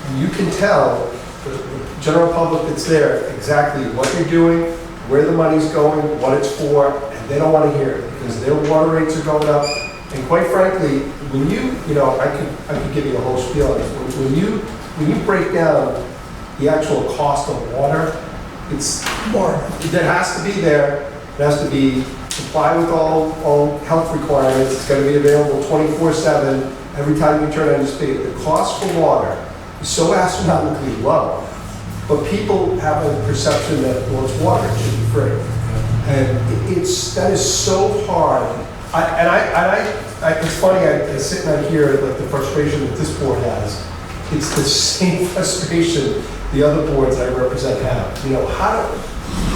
and you can tell the general public that's there exactly what you're doing, where the money's going, what it's for, and they don't want to hear it because their water rates are going up. And quite frankly, when I could give you a whole spiel on this. When you break down the actual cost of water, it's More. that has to be there. It has to be complied with all health requirements. It's going to be available 24/7 every time you turn on your spigot. The cost for water is so astronomically low, but people have a perception that, well, it's water, it should be free. And that is so hard. It's funny, I sit and I hear like the frustration that this board has. It's the same frustration the other boards I represent have.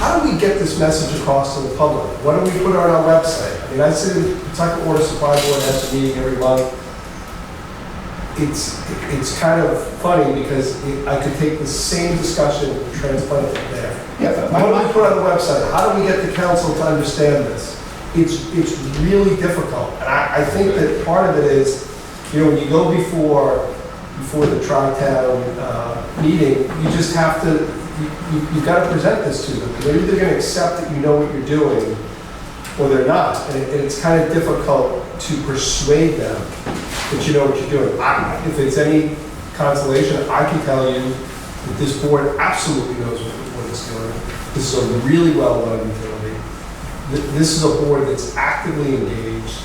How do we get this message across to the public? What do we put on our website? I mean, I sit in the Kentucky Water Supply Board has a meeting every month. It's kind of funny because I could take the same discussion and transplant it there. Yeah, but What do we put on the website? How do we get the council to understand this? It's really difficult. And I think that part of it is, when you go before the Tri-Town meeting, you just have to, you've got to present this to them. They're either going to accept that you know what you're doing, or they're not. And it's kind of difficult to persuade them that you know what you're doing. If it's any consolation, I can tell you that this board absolutely knows what it's doing. This is a really well-run utility. This is a board that's actively engaged,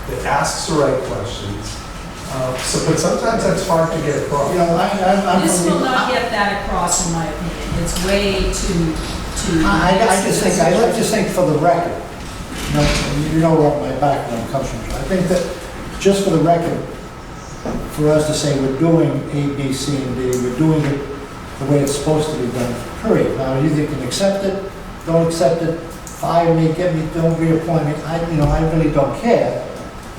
that asks the right questions. But sometimes that's hard to get across. This will not get that across, in my opinion. It's way too. I just think for the record, you know what my background comes from. I think that just for the record, for us to say we're doing A, B, C, and D, we're doing it the way it's supposed to be done, period. Now, you either can accept it, don't accept it, fire me, get me, don't reappoint me. I really don't care.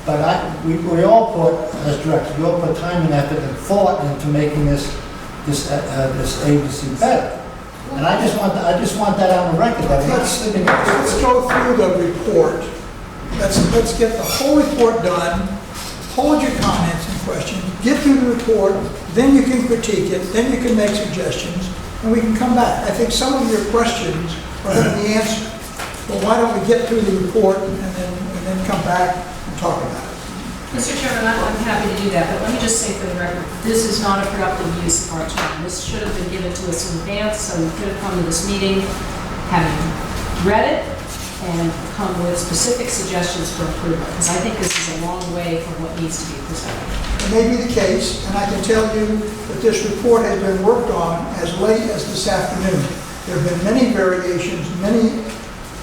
But we all put, as directors, we all put time and effort and thought into making this agency better. And I just want that on the record. Let's go through the report. Let's get the whole report done. Hold your comments and questions. Get through the report. Then you can critique it. Then you can make suggestions, and we can come back. I think some of your questions are going to be answered. Well, why don't we get through the report and then come back and talk about it? Mr. Chairman, I'm happy to do that, but let me just say for the record, this is not a productive use of our time. This should have been given to us in advance, so we could have come to this meeting having read it and come with specific suggestions for improvement, because I think this is a long way from what needs to be presented. It may be the case, and I can tell you that this report has been worked on as late as this afternoon. There have been many variations, many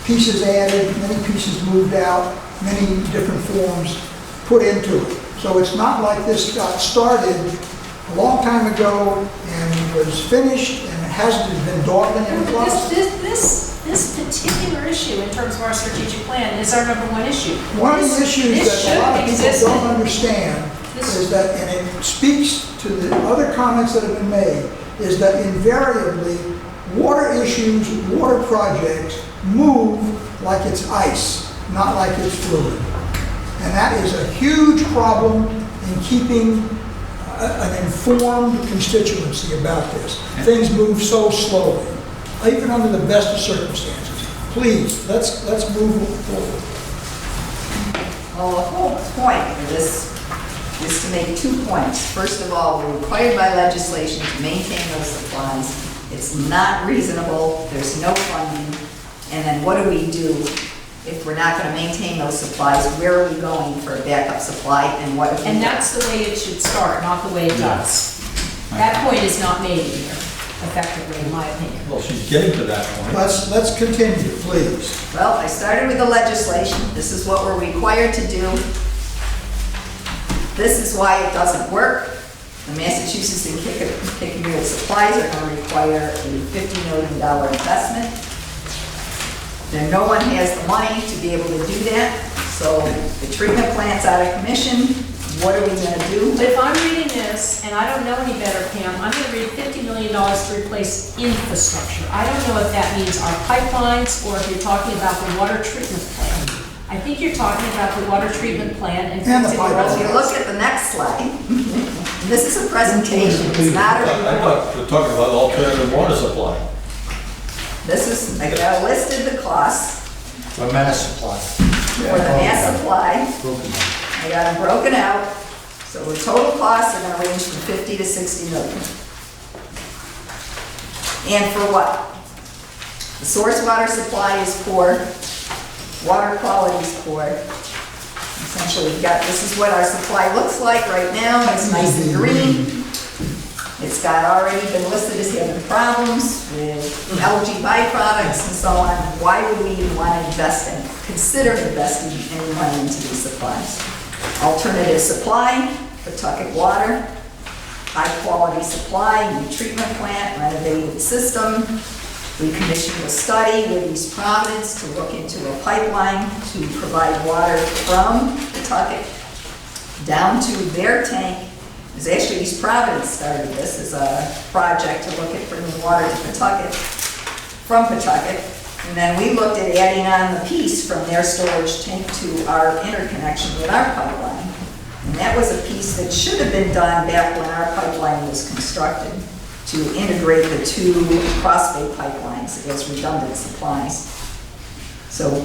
pieces added, many pieces moved out. many different forms put into it. So it's not like this got started a long time ago and was finished and it hasn't been dawdling in the closet. This particular issue in terms of our strategic plan is our number one issue. One of the issues This that a lot of should people exist don't in- understand This- is that, and it speaks to the other comments that have been made, is that invariably, water issues, water projects move like it's ice, not like it's fluid. And that is a huge problem in keeping an informed constituency about this. Things move so slowly, even under the best of circumstances. Please, let's move forward. Well, the whole point of this is to make 2 points. First of all, we're required by legislation to maintain those supplies. It's not reasonable, there's no funding. And then what do we do if we're not gonna maintain those supplies? Where are we going for a backup supply, and what if we... And that's the way it should start, not the way it does. That point is not made here, effectively, in my opinion. Well, she's getting to that point. Let's continue, please. Well, I started with the legislation. This is what we're required to do. This is why it doesn't work. The Massachusetts and Keough supplies are going to require a $50 million investment. Then no one has the money to be able to do that. So the treatment plant's out of commission. What are we going to do? But if I'm reading this, and I don't know any better, Pam, I'm going to read $50 million to replace infrastructure. I don't know if that means our pipelines, or if you're talking about the water treatment plant. I think you're talking about the water treatment plant and And the fixing pipelines. Well, if you look at the next slide, this is a presentation, it's not a I report. thought we're talking about alternative water supply. This is, I got listed the costs For mass supply. for the mass supply. Broken down. I got them broken out, so the total costs are gonna range from 50 to 60 million. And for what? The source water supply is poor, water quality is poor. Essentially, we've got, this is what our supply looks like right now, it's nice and green. It's got already been listed as having problems with algae byproducts and so on. Why would we even want to invest in, consider investing any money into these supplies? Alternative supply, Pawtucket water, high-quality supply, new treatment plant, renovated system. We commissioned a study with East Providence to look into a pipeline to provide water from Pawtucket down to their tank. It was actually East Providence started this as a project to look at bringing water to Pawtucket, from Pawtucket. And then we looked at adding on the piece from their storage tank to our interconnection with our pipeline. And that was a piece that should have been done back when our pipeline was constructed, to integrate the two cross-bay pipelines as redundant supplies. So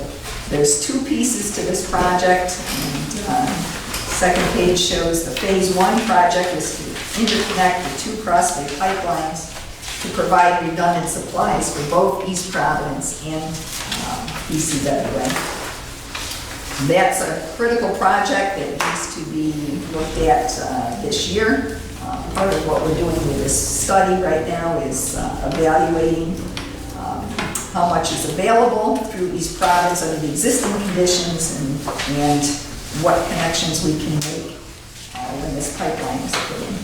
there's two pieces to this project. And, second page shows the phase one project is to interconnect the two cross-bay pipelines to provide redundant supplies for both East Providence and BCWA. That's a critical project that needs to be looked at this year. Part of what we're doing with this study right now is evaluating how much is available through East Providence under the existing conditions and what connections we can make when this pipeline is put in.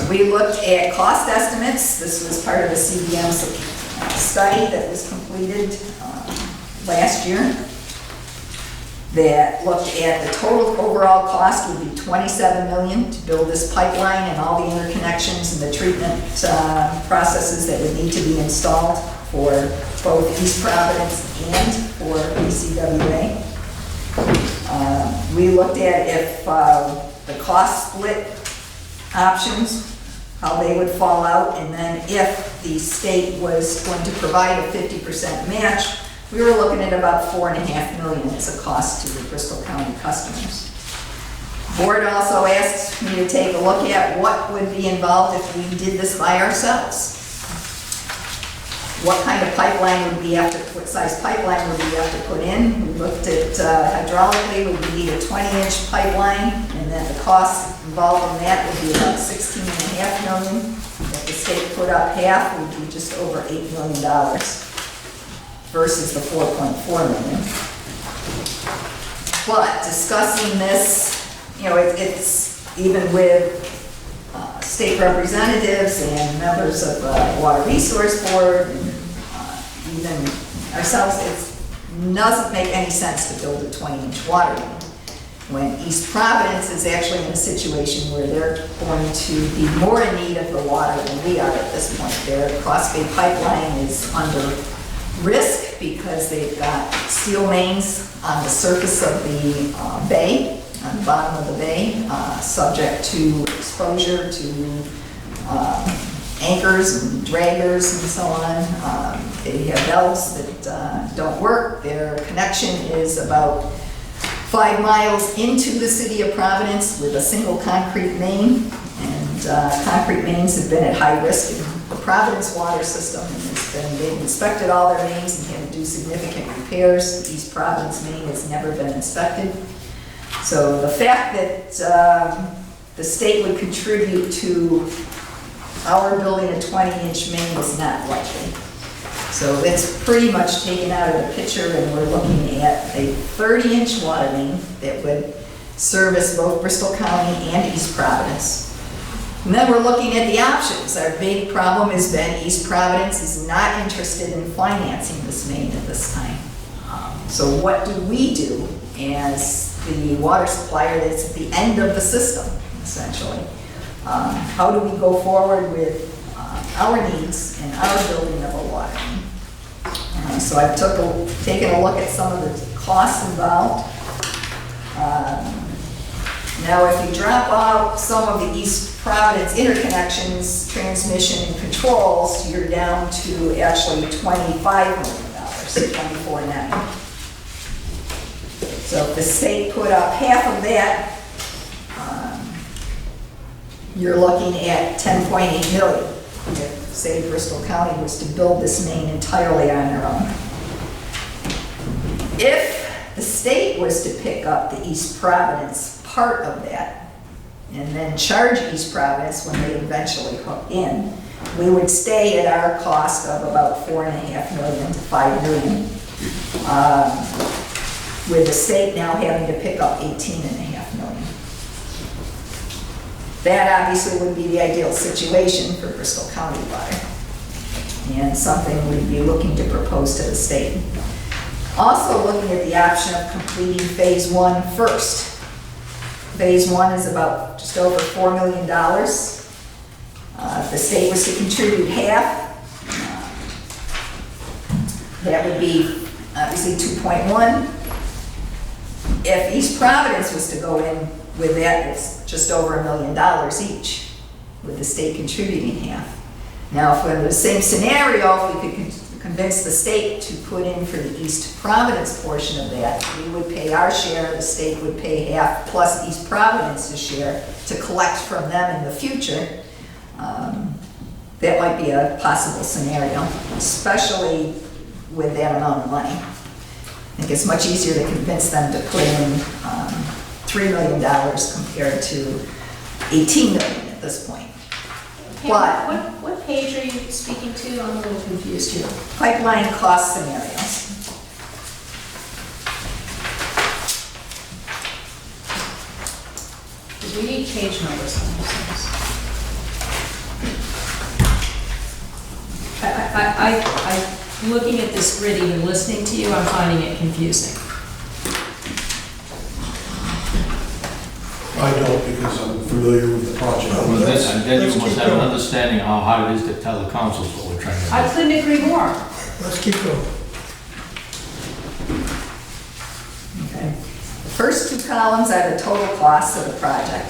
We looked at cost estimates. This was part of the CDM study that was completed last year that looked at the total overall cost would be $27 million to build this pipeline and all the interconnections and the treatment processes that would need to be installed for both East Providence and for BCWA. We looked at if the cost split options, how they would fall out, and then if the state was going to provide a 50% match, we were looking at about $4.5 million as a cost to the Bristol County customers. Board also asked me to take a look at what would be involved if we did this by ourselves. What kind of pipeline would we have to, what size pipeline would we have to put in? We looked at hydraulically, would we need a 20-inch pipeline, and then the cost involved in that would be about $16.5 million. If the state put up half, it would be just over $8 million. versus the 4.4 million. But discussing this, it's even with state representatives and members of the Water Resource Board, and even ourselves, it doesn't make any sense to build a 20-inch water main when East Providence is actually in a situation where they're going to be more in need of the water than we are at this point. Their Cross Bay pipeline is under risk because they've got steel mains on the surface of the bay, on the bottom of the bay, subject to exposure to anchors and draggers and so on. They have valves that don't work. Their connection is about 5 miles into the city of Providence with a single concrete main. And concrete mains have been at high risk in the Providence water system. And they've inspected all their mains and had to do significant repairs. The East Providence main has never been inspected. So the fact that the state would contribute to our building a 20-inch main is not likely. So it's pretty much taken out of the picture, and we're looking at a 30-inch water main that would service both Bristol County and East Providence. And then we're looking at the options. Our big problem has been East Providence is not interested in financing this main at this time. So what do we do as the water supplier that's at the end of the system, essentially? How do we go forward with our needs and our building of a water main? So I've taken a look at some of the costs involved. Now, if you drop out some of the East Providence interconnections, transmission, and controls, you're down to actually $25 million, $24.9. So if the state put up half of that, you're looking at $10.8 million. If, say, Bristol County was to build this main entirely on their own. If the state was to pick up the East Providence part of that and then charge East Providence when they eventually hook in, we would stay at our cost of about $4.5 million to $5 million, with the state now having to pick up $18.5 million. That obviously would be the ideal situation for Bristol County Water, and something we'd be looking to propose to the state. Also looking at the option of completing phase 1 first. Phase 1 is about just over $4 million. If the state was to contribute half, that would be obviously 2.1. If East Providence was to go in with that, it's just over $1 million each, with the state contributing half. Now, if we're in the same scenario, if we could convince the state to put in for the East Providence portion of that, we would pay our share, the state would pay half, plus East Providence's share to collect from them in the future. That might be a possible scenario, especially with that amount of money. I think it's much easier to convince them to put in $3 million compared to $18 million at this point. But What page are you speaking to? I'm a little confused here. pipeline cost scenarios. Because we need page numbers on these things. I'm looking at this grid, even listening to you, I'm finding it confusing. I don't, because I'm familiar with the project. Well, then you Let's must keep have an going. understanding of how hard it is to tell the councils what we're trying to do. I couldn't agree more. Let's keep going. Okay. The first 2 columns are the total costs of the project.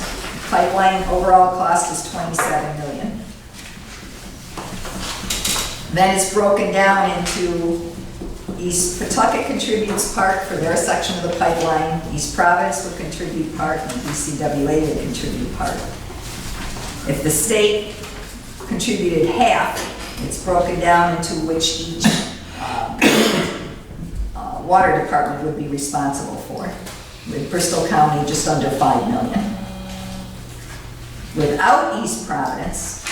Pipeline overall cost is $27 million. Then it's broken down into East Pawtucket contributes part for their section of the pipeline, East Providence would contribute part, and BCWA would contribute part. If the state contributed half, it's broken down into which each water department would be responsible for, with Bristol County just under $5 million. Without East Providence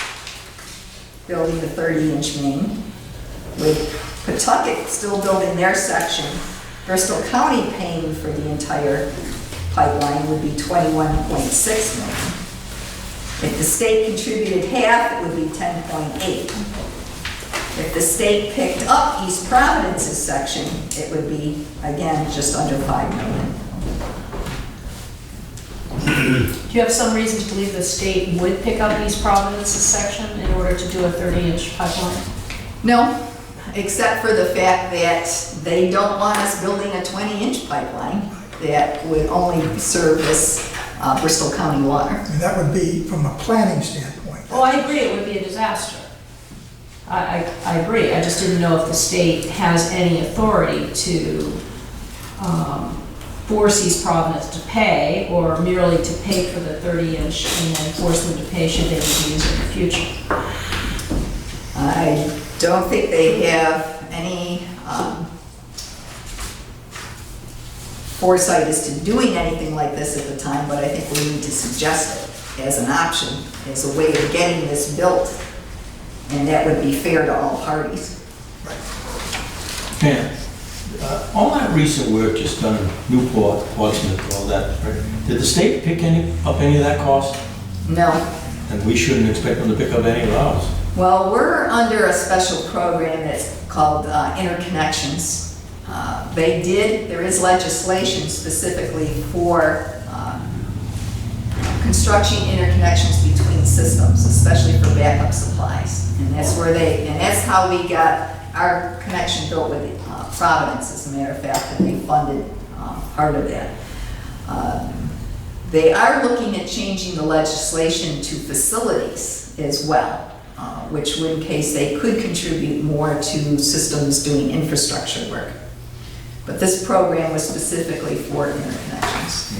building the 30-inch main, with Pawtucket still building their section. Bristol County paying for the entire pipeline would be 21.6 million. If the state contributed half, it would be 10.8. If the state picked up East Providence's section, it would be, again, just under 5 million. Do you have some reason to believe the state would pick up East Providence's section in order to do a 30-inch pipeline? No, except for the fact that they don't want us building a 20-inch pipeline that would only service Bristol County Water. And that would be from a planning standpoint. Oh, I agree, it would be a disaster. I agree, I just didn't know if the state has any authority to force East Providence to pay, or merely to pay for the 30-inch and then force them to pay should they need to use it in the future. I don't think they have any foresight as to doing anything like this at the time, but I think we need to suggest it as an option, as a way of getting this built, and that would be fair to all parties. Yeah. All that recent work just done in Newport, Portsmouth, all that, right? Did the state pick up any of that cost? No. And we shouldn't expect them to pick up any of ours. Well, we're under a special program that's called Interconnections. There is legislation specifically for construction interconnections between systems, especially for backup supplies. And that's how we got our connection built with Providence, as a matter of fact, and they funded part of that. They are looking at changing the legislation to facilities as well, which would, in case they could contribute more to systems doing infrastructure work. But this program was specifically for interconnections.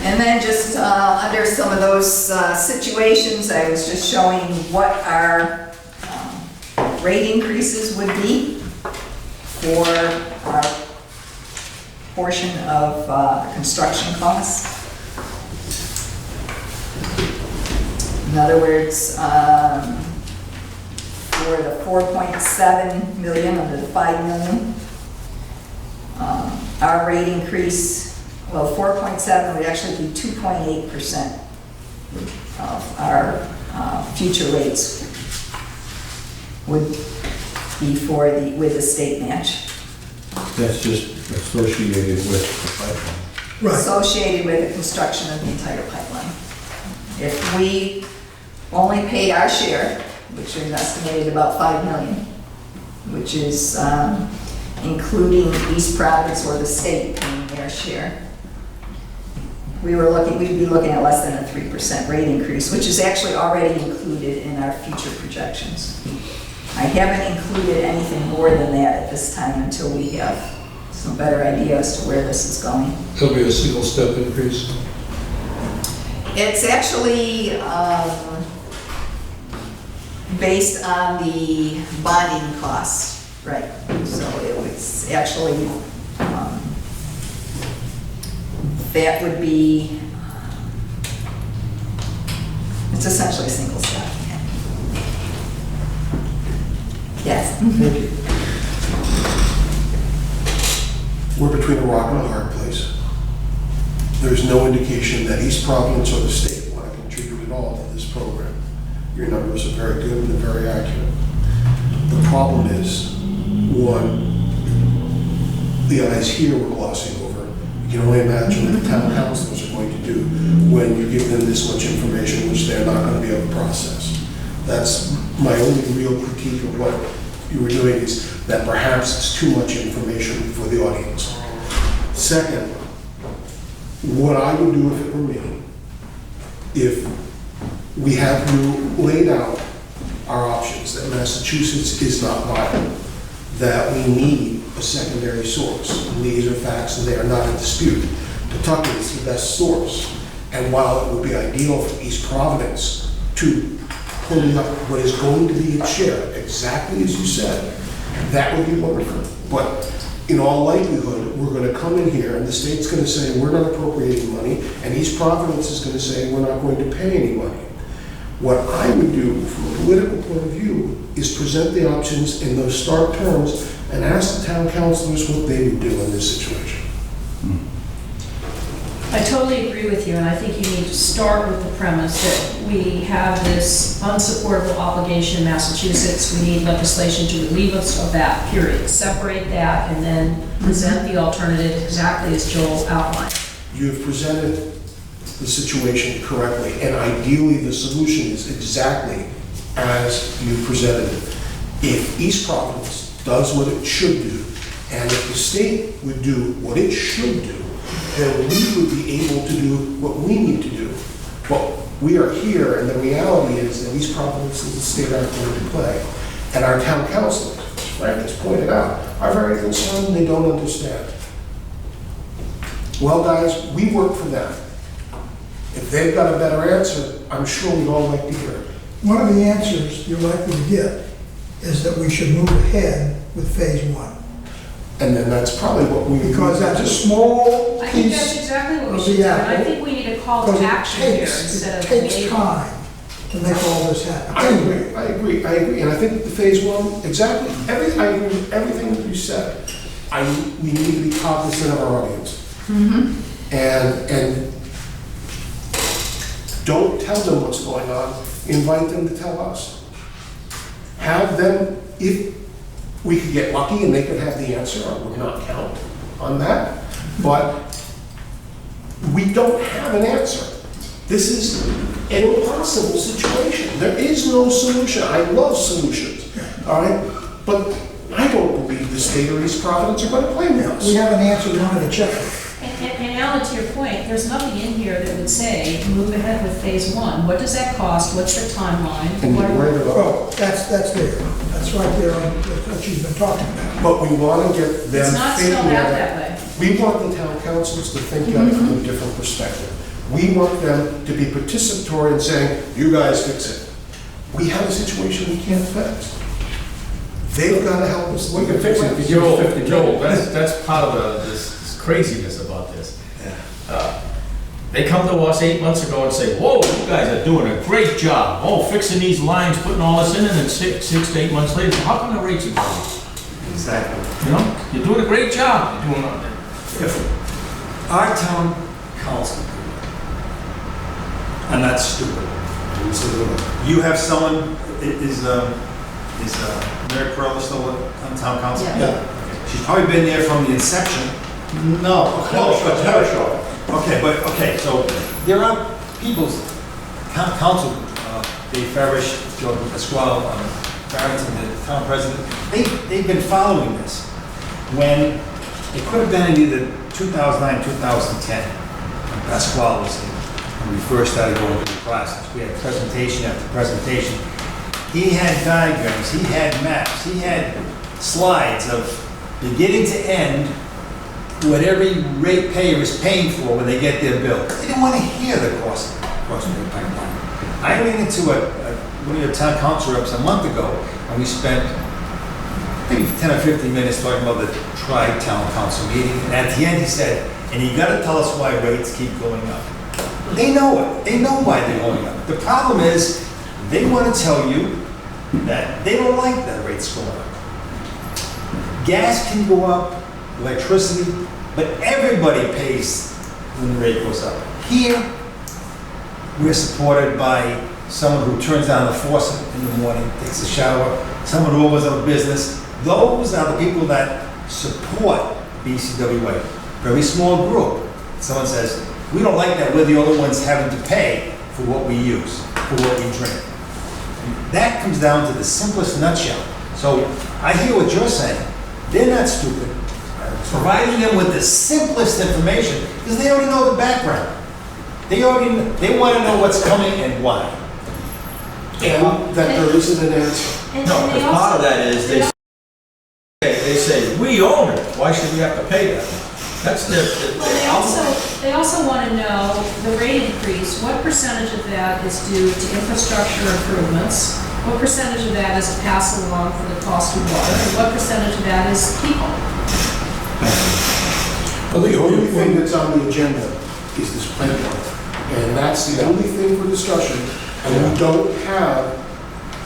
And then just under some of those situations, I was just showing what our rate increases would be for our portion of construction costs. In other words, for the 4.7 million under the 5 million, our rate increase, well, 4.7 would actually be 2.8% of our future rates would be with the state match. That's just associated with the pipeline. Right. Associated with the construction of the entire pipeline. If we only paid our share, which is estimated about 5 million, which is including East Providence or the state paying their share, we'd be looking at less than a 3% rate increase, which is actually already included in our future projections. I haven't included anything more than that at this time until we have some better idea as to where this is going. It'll be a single step increase. It's actually based on the bonding costs, right? So it was actually, that would be, it's essentially a single step. Yes. Thank you. We're between a rock and a hard place. There's no indication that East Providence or the state want to contribute at all to this program. Your numbers are very good and very accurate. The problem is, one, the eyes here we're glossing over. You can only imagine what the town councilors are going to do when you give them this much information, which they're not going to be able to process. That's my only real critique of what you were doing, is that perhaps it's too much information for the audience. Second, what I would do if it were me, if we have you laid out our options, that Massachusetts is not viable, that we need a secondary source, and these are facts and they are not in dispute. Pawtucket is the best source, and while it would be ideal for East Providence to pulling up what is going to be its share, exactly as you said, that would be wonderful. But in all likelihood, we're gonna come in here and the state's gonna say, we're not appropriating money, and East Providence is gonna say, we're not going to pay any money. What I would do from a political point of view is present the options in those stark terms and ask the town councilors what they would do in this situation. I totally agree with you, and I think you need to start with the premise that we have this unsupportable obligation in Massachusetts. We need legislation to relieve us of that, period. Separate that and then present the alternative exactly as Joel outlined. You have presented the situation correctly, and ideally the solution is exactly as you presented it. If East Providence does what it should do, and if the state would do what it should do, then we would be able to do what we need to do. But we are here, and the reality is that East Providence and the state aren't going to play. And our town councilors, as Frank has pointed out, are very concerned and they don't understand. Well, guys, we work for them. If they've got a better answer, I'm sure we'd all like to hear it. One of the answers you're likely to get is that we should move ahead with phase one. And then that's probably what we... Because that's a small I think that's piece exactly what we of should the do, and I apple. think we need a call to Because action here instead of it takes maybe. time to make all this happen. I agree. And I think the phase one, exactly, I agree with everything that you said. We need to be cognizant of our audience. And don't tell them what's going on, invite them to tell us. Have them, if we could get lucky and they could have the answer, I would not count on that, but we don't have an answer. This is an impossible situation. There is no solution. I love solutions, all right? But I don't believe the state or East Providence are going to play with us. We have an answer, we wanted to check it. And Alan, to your point, there's nothing in here that would say, move ahead with phase one. What does that cost? What's the timeline? And What you're are- worried about Oh, that's there. That's right there on what you've been talking about. But we want to get them It's not thinking spelled out at that way. it. We want the town councils to think at it from a different perspective. We want them to be participatory in saying, you guys fix it. We have a situation we can't fix. They've got to help us. We can fix it if you give us 50 Joel, that's part of this craziness about this. They come to us 8 months ago and say, whoa, you guys are doing a great job. Oh, fixing these lines, putting all this in, and then six to 8 months later, how come the rates are going? Exactly. You know, you're doing a great job. You're doing all that. If our town council, I'm not stupid. You have someone, is Mary Pearl still on town council? Yeah. She's probably been there from the inception. No, never show. Okay, so there are people's council, Dave Farish, Joe Pasquale, Barrington, the town president, they've been following this. When it could have been in either 2009, 2010, when Pasquale was here, when we first started going through the classes. We had presentation after presentation. He had diagrams, he had maps, he had slides of beginning to end what every ratepayer is paying for when they get their bill. They didn't want to hear the cost of the pipeline. I ran into one of your town council reps a month ago, and we spent maybe 10 or 15 minutes talking about the tri-town council meeting. And at the end, he said, and you got to tell us why rates keep going up. They know it. They know why they're going up. The problem is, they want to tell you that they don't like that rates going up. Gas can go up, electricity, but everybody pays when the rate goes up. Here, we're supported by someone who turns on the faucet in the morning, takes a shower, someone who opens up a business. Those are the people that support BCWA. Very small group. Someone says, we don't like that we're the only ones having to pay for what we use, for what we drink. And that comes down to the simplest nutshell. So I hear what you're saying. They're not stupid. Providing them with the simplest information, because they already know the background. They want to know what's coming and why. And that there isn't an answer. And No, they because also- part of that is they say, we own it, why should we have to pay that? That's Well, they also want to know the rate increase, what percentage of that is due to infrastructure improvements? What percentage of that is a pass along for the cost of water? And what percentage of that is people? The only thing that's on the agenda is this pipeline. And that's the only thing for discussion. And we don't have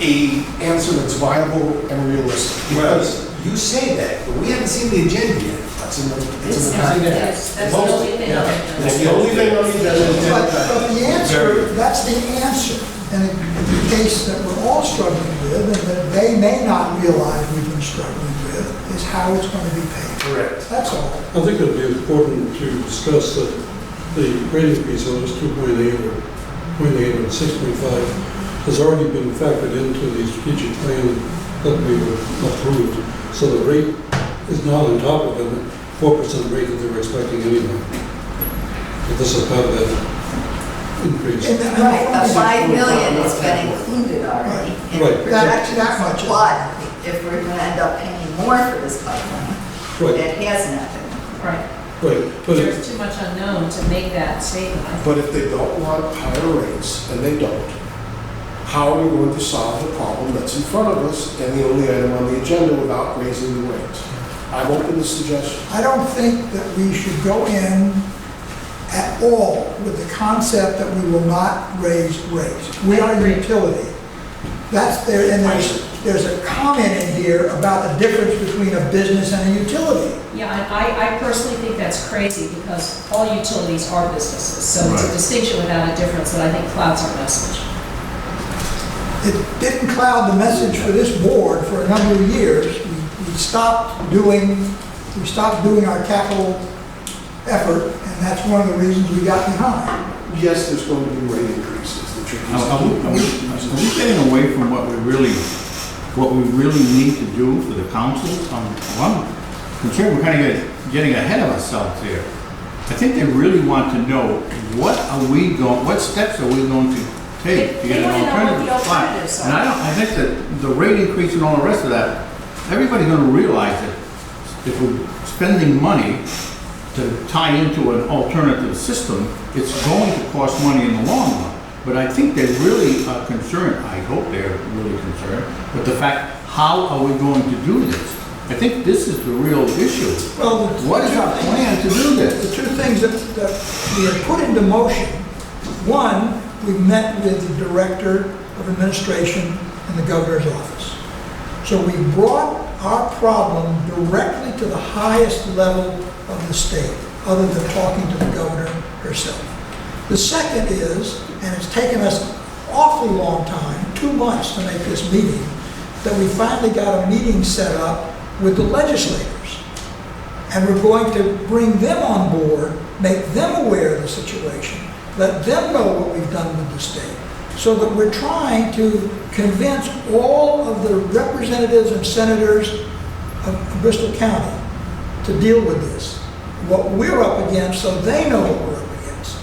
a answer that's viable and realistic. Well, you say that, but we haven't seen the agenda yet. That's in the, That's the only thing on it. That's the only thing on the agenda. But the answer, that's the answer. And the case that we're all struggling with, and that they may not realize we've been struggling with, is how it's going to be paid. Correct. That's all. I think it'd be important to discuss that the rate increase on this 2.8 or 0.8 and 6.5 has already been factored into the strategic plan that we approved. So the rate is not on top of the 4% rate that they were expecting anyway. But this is part of that increase. Right, the 5 million has been included already. in Right. That much. But if we're gonna end up paying more for this pipeline, Right, that hasn't happened. Right. right. But it- There's too much unknown to make that statement. But if they don't want higher rates, and they don't, how are we going to solve the problem that's in front of us and the only item on the agenda without raising the rates? I'm open to suggestions. I don't think that we should go in at all with the concept that we will not raise rates. We are a utility. That's there, and there's a comment in here about the difference between a business and a utility. Yeah, and I personally think that's crazy because all utilities are businesses. So it's a distinction without a difference that I think clouds our message. It didn't cloud the message for this board for a number of years. We stopped doing our capital effort, and that's one of the reasons we got behind. Yes, there's going to be rate increases. The trick is- Are we getting away from what we really need to do for the council? I'm concerned we're kind of getting ahead of ourselves here. I think they really want to know what steps are we going to take to get They an wanna know what alternative the supply? alternatives are. And I think that the rate increase and all the rest of that, everybody's going to realize that if we're spending money to tie into an alternative system, it's going to cost money in the long run. But I think they're really concerned, I hope they're really concerned, with the fact, how are we going to do this? I think this is the real issue. Well, What is our plan to do The this? two things that we have put into motion, one, we met with the Director of Administration in the Governor's office. So we brought our problem directly to the highest level of the state, other than talking to the Governor herself. The second is, and it's taken us an awfully long time, 2 months to make this meeting, that we finally got a meeting set up with the legislators. And we're going to bring them on board, make them aware of the situation, let them know what we've done with the state, so that we're trying to convince all of the representatives and senators of Bristol County to deal with this, what we're up against, so they know what we're up against.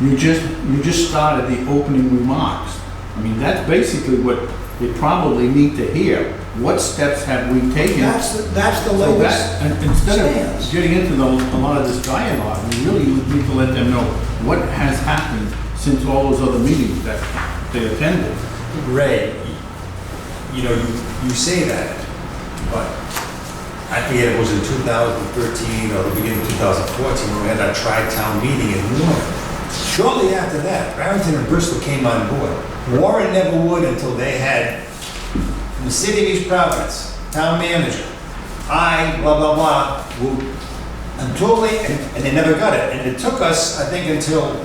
You just started the opening remarks. I mean, that's basically what they probably need to hear. What steps have we taken? That's the So latest and instead stance. of getting into a lot of this dialogue, we really need to let them know what has happened since all those other meetings that they attended. Ray, you know, you say that, but I forget it was in 2013 or the beginning of 2014 when we had our tri-town meeting in Warren. Shortly after that, Barrington and Bristol came on board. Warren never would until they had, from the city of East Providence, town manager, blah, blah, blah, until and they never got it. And it took us, I think, until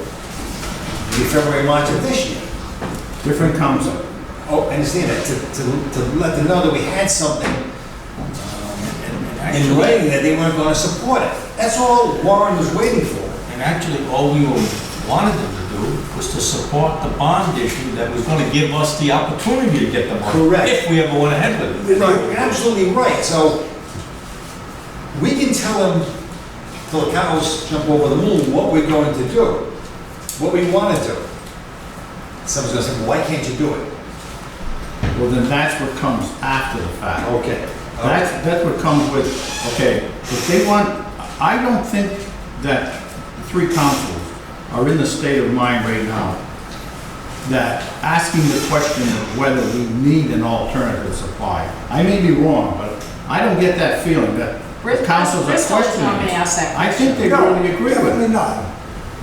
February, March of this year. Different council. Oh, I understand that, to let them know that we had something in writing that they weren't going to support it. That's all Warren was waiting for. And actually, all we wanted them to do was to support the bond issue that was going to give us the opportunity to get the money. Correct. If we ever went ahead with it. You're absolutely right. So we can tell them, till the cows jump over the moon, what we're going to do, what we want to do. Someone's going to say, well, why can't you do it? Well, then that's what comes after the fact. Okay. That's what comes with, okay, if they want, I don't think that the three councils are in the state of mind right now that asking the question of whether we need an alternative supply. I may be wrong, but I don't get that feeling that the council's a Bristol is question. not gonna ask that I think they No, really agree with definitely it. not.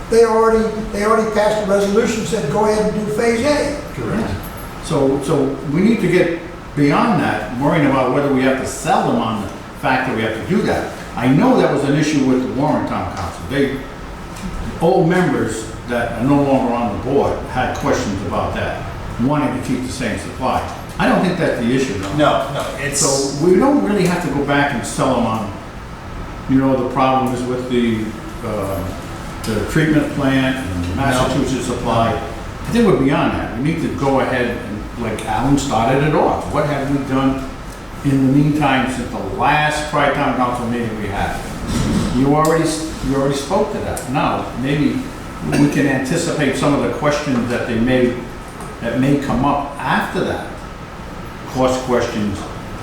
They already passed a resolution, said go ahead and do phase A. So we need to get beyond that, worrying about whether we have to sell them on the fact that we have to do that. I know that was an issue with the Warren Town Council. Old members that are no longer on the board had questions about that, wanting to keep the same supply. I don't think that's the issue, though. No, it's. So we don't really have to go back and sell them on, the problem is with the treatment plant and the Massachusetts supply. I think we're beyond that. We need to go ahead and, like Alan started it off. What have we done in the meantime since the last Tri-Town Council meeting we had? You already spoke to that. Now, maybe we can anticipate some of the questions that may come up after that. Cost questions.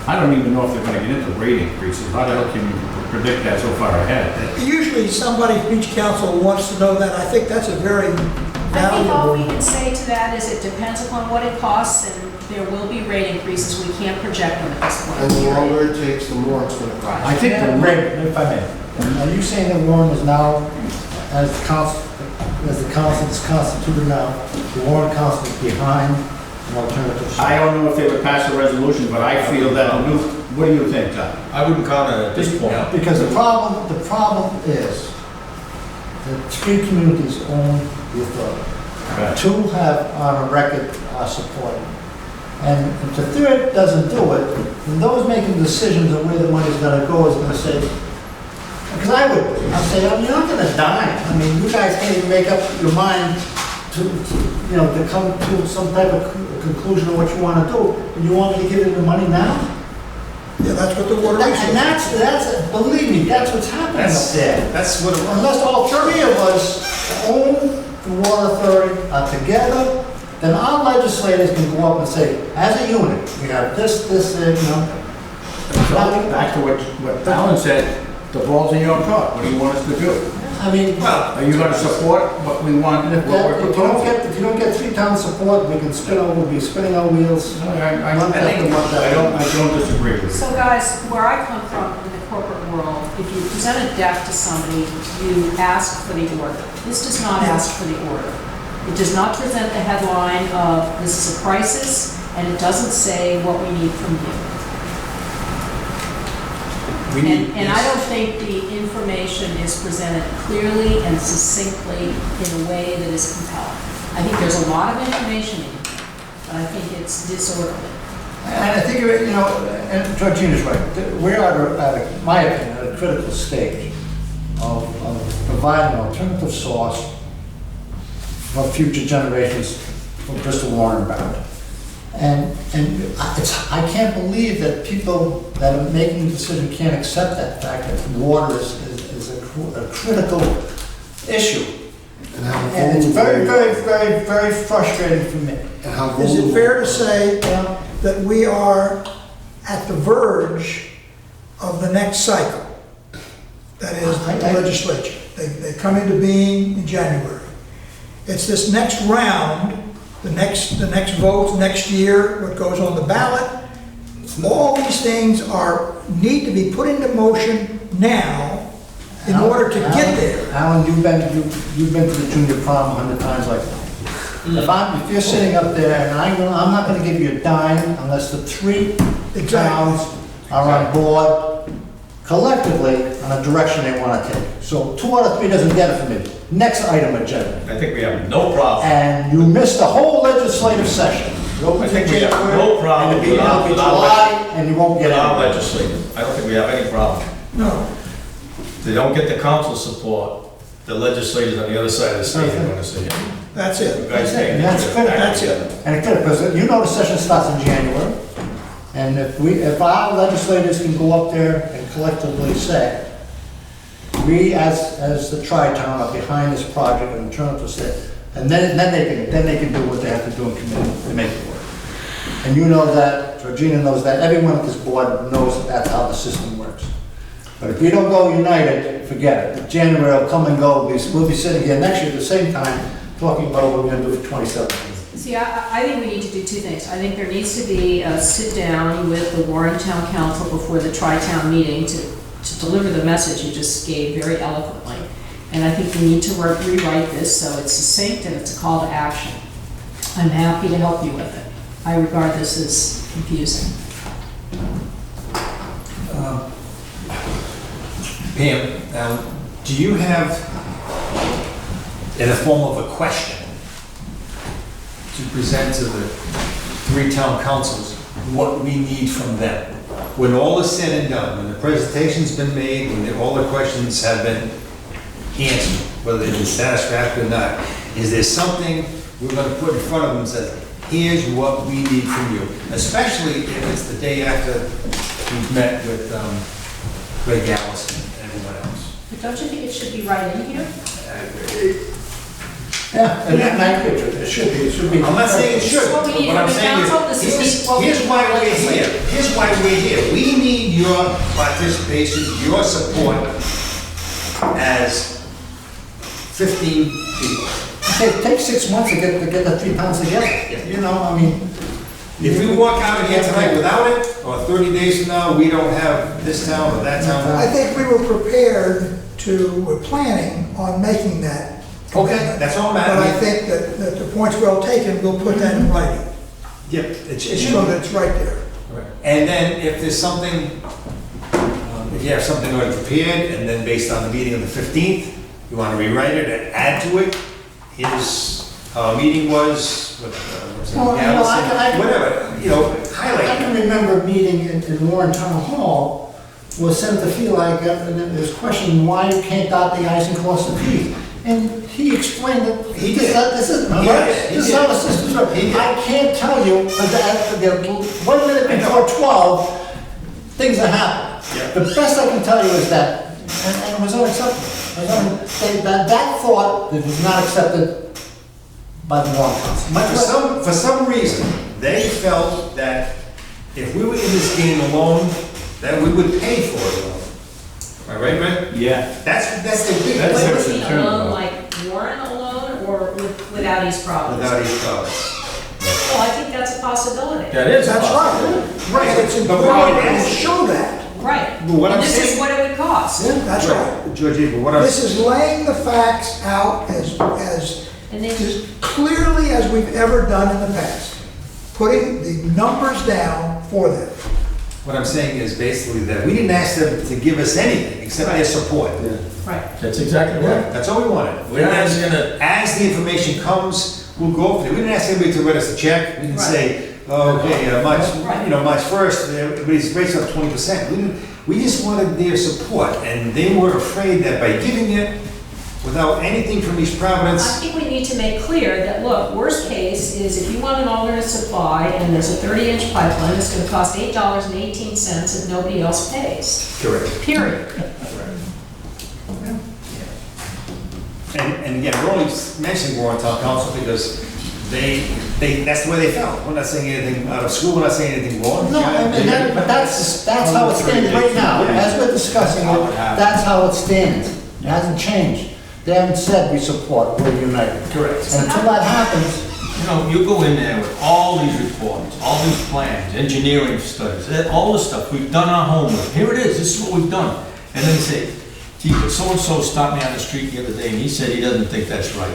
I don't even know if they're gonna get into rate increases. How the hell can you predict that so far ahead? Usually somebody from each council wants to know that. I think that's a very I think all we valuable. can say to that is it depends upon what it costs, and there will be rate increases. We can't project them at this point. And the longer it takes, the more it's gonna cost. I think the rate, If I may, are you saying that Warren is now, as the council is constituted now, the Warren Council is behind an alternative? I don't know if they would pass a resolution, but I feel that what do you think, John? I wouldn't count it at this point. Because the problem is that 3 communities own the authority. Okay. 2 have on a record are supporting. And if the third doesn't do it, then those making decisions on where the money's gonna go is gonna say, because I'll say, oh, you're not gonna die. I mean, you guys can't even make up your mind to come to some type of conclusion of what you wanna do. And you want me to give you the money now? Yeah, that's what the water And resources. that's, believe me, that's what's happening up there. That's what it was. Unless all 3 of us own the water authority, are together, then our legislators can go up and say, as a unit, we have this, So back to what Alan said, the ball's in your court. What do you want us to do? I mean, Are you gonna support what we want, if what we're proposing? if you don't get 3 towns support, we'll be spinning our wheels. I month after month after month. I don't disagree with you. So guys, where I come from in the corporate world, if you present a debt to somebody, you ask for the order. This does not ask for the order. It does not present the headline of this is a crisis, and it doesn't say what we need from you. And I don't think the information is presented clearly and succinctly in a way that is compelling. I think there's a lot of information in here, but I think it's disorderly. And I think, and Georgina's right, we are, in my opinion, at a critical stage of providing an alternative source for future generations from Bristol, Warren, bound. And I can't believe that people that are making the decision can't accept that fact that water is a critical issue. And it's very, very, very, very frustrating for me. Is it fair to say that we are at the verge of the next cycle? That is the legislature. They come into being in January. It's this next round, the next votes next year, what goes on the ballot. All these things need to be put into motion now in order to get there. Alan, you've been to the junior prom 100 times like that. If you're sitting up there, and I'm not gonna give you a dime unless the 3 towns are on board collectively on a direction they wanna take. So 2 out of 3 doesn't get it from me. Next item agenda. I think we have no problem. And you missed the whole legislative session. I think we have no problem And it'll be July, and you won't get with our it. legislature. I don't think we have any problem. No. If they don't get the council support, the legislators on the other side of the state are gonna say, That's you it. guys take And that's it. critical. That's it. And it's critical, because the session starts in January. And if our legislators can go up there and collectively say, we as the Tri-Town are behind this project and turn to say, and then they can do what they have to do in committee to make it work. And you know that, Georgina knows that, everyone at this board knows that that's how the system works. But if we don't go united, forget it. January will come and go, we'll be sitting here next year at the same time, talking about what we're gonna do for 2017. See, I think we need to do 2 things. I think there needs to be a sit-down with the Warren Town Council before the Tri-Town meeting to to deliver the message you just gave very eloquently. And I think we need to rewrite this so it's succinct and it's a call to action. I'm happy to help you with it. I regard this as confusing. Pam, now, do you have, in the form of a question, to present to the 3 town councils what we need from them? When all is said and done, when the presentation's been made, when all the questions have been answered, whether they've been satisfactory or not, is there something we're gonna put in front of them and say, here's what we need from you? Especially if it's the day after we've met with Greg Gosselin and everyone else. But don't you think it should be right in here? Yeah, and I agree with you. It should be. I'm not saying it should, This is what we need what I'm from the saying council, this is is, what we here's need why from we're legislature. here. Here's why we're here. We need your participation, your support as 15 people. It takes 6 months to get the 3 towns together. You know, I mean. If we walk out of here tonight without it, or 30 days from now, we don't have this town or that town. I think we were prepared to, we're planning on making that. Okay, that's all But I matters. think that the point's well taken, we'll put that in writing, Yep, it should. so that it's right there. And then if there's something, if you have something already prepared, and then based on the meeting of the 15th, you want to rewrite it and add to it, here's how our meeting was, Well, you know, I can- whatever, you know, I highlight. can remember a meeting in Warren Town Hall where Senator Feelike, and then there's question why you can't dot the i's and cross the t's. And he explained that. He did. This is, He did. this is how the system's work. He did. I can't tell you, but the 1 minute before 12, things are happening. Yeah. The best I can tell you is that, and it was unacceptable. That thought was not accepted by the Warren Council. But for some reason, they felt that if we were in this game alone, that we would pay for it alone. Am I right, Rick? Yeah. That's the big. That's What their was he concern alone, about. like Warren alone, or without East Providence? Without each Providence. Well, I think that's a possibility. That is. That's right. Right, And it's but important what I'm to asking- show that. Right. But what And I'm this is saying- what it would cost. That's right. Georgie, but what I'm. This is laying the facts out as And then, as clearly as we've ever done in the past. Putting the numbers down for them. What I'm saying is basically that we didn't ask them to give us anything except their support. right. That's exactly right. That's all we wanted. We're not even gonna- As the information comes, we'll go for it. We didn't ask anybody to write us a check. We didn't Right. say, oh, okay, March, Right. you know, March 1st, everybody's rates up 20%. We just wanted their support, and they were afraid that by giving it without anything from East I Providence, think we need to make clear that, look, worst case is if you want an alternate supply and there's a 30-inch pipeline, it's gonna cost $8.18 if nobody else pays, correct. period. And again, we're only mentioning Warren Town Council because that's the way they felt. We're not saying anything out of school, we're not saying anything wrong. No, but that's how it stands right now. As we're discussing it, that's how it stands. It hasn't changed. They haven't said we support, we're united. Correct. And until that happens, You know, you go in there with all these reports, all these plans, engineering studies, all this stuff, we've done our homework, here it is, this is what we've done. And then say, gee, but so-and-so stopped me on the street the other day and he said he doesn't think that's right.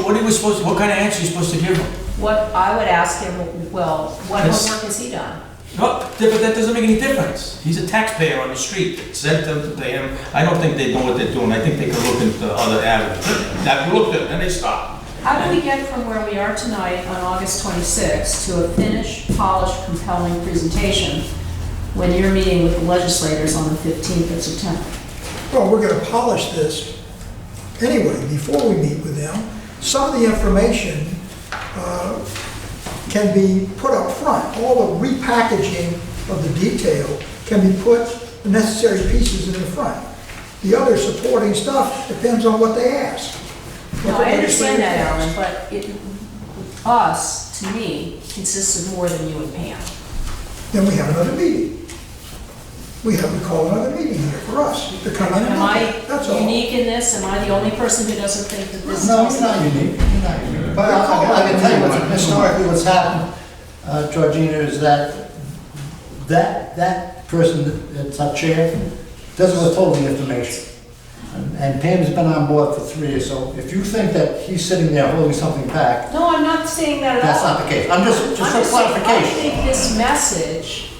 What are we supposed to, what kind of answer are you supposed to give him? What I would ask him, well, what Yes. homework has he done? No, but that doesn't make any difference. He's a taxpayer on the street. Sent them to him. I don't think they know what they're doing. I think they can look into other avenues. I've looked at it, and they stopped. How do we get from where we are tonight on August 26th to a finished, polished, compelling presentation when you're meeting with the legislators on the 15th of September? Well, we're gonna polish this anyway, before we meet with them. Some of the information can be put up front. All the repackaging of the detail can be put, the necessary pieces in the front. The other supporting stuff depends on what they ask. No, I understand that, Alan, but us, to me, consists of more than you and Pam. Then we have another meeting. We call another meeting here for us to come in and Am look I at it. That's all. unique in this? Am I the only person who doesn't think that this is? no, you're not unique. You're not unique. But I can tell you historically what's happened, Georgina, is that person that's our chair, doesn't withhold the information. And Pam's been on board for 3 years, so if you think that he's sitting there holding something back, No, I'm not saying that at all. that's not the case. I'm just I'm for just saying, I clarification. think this message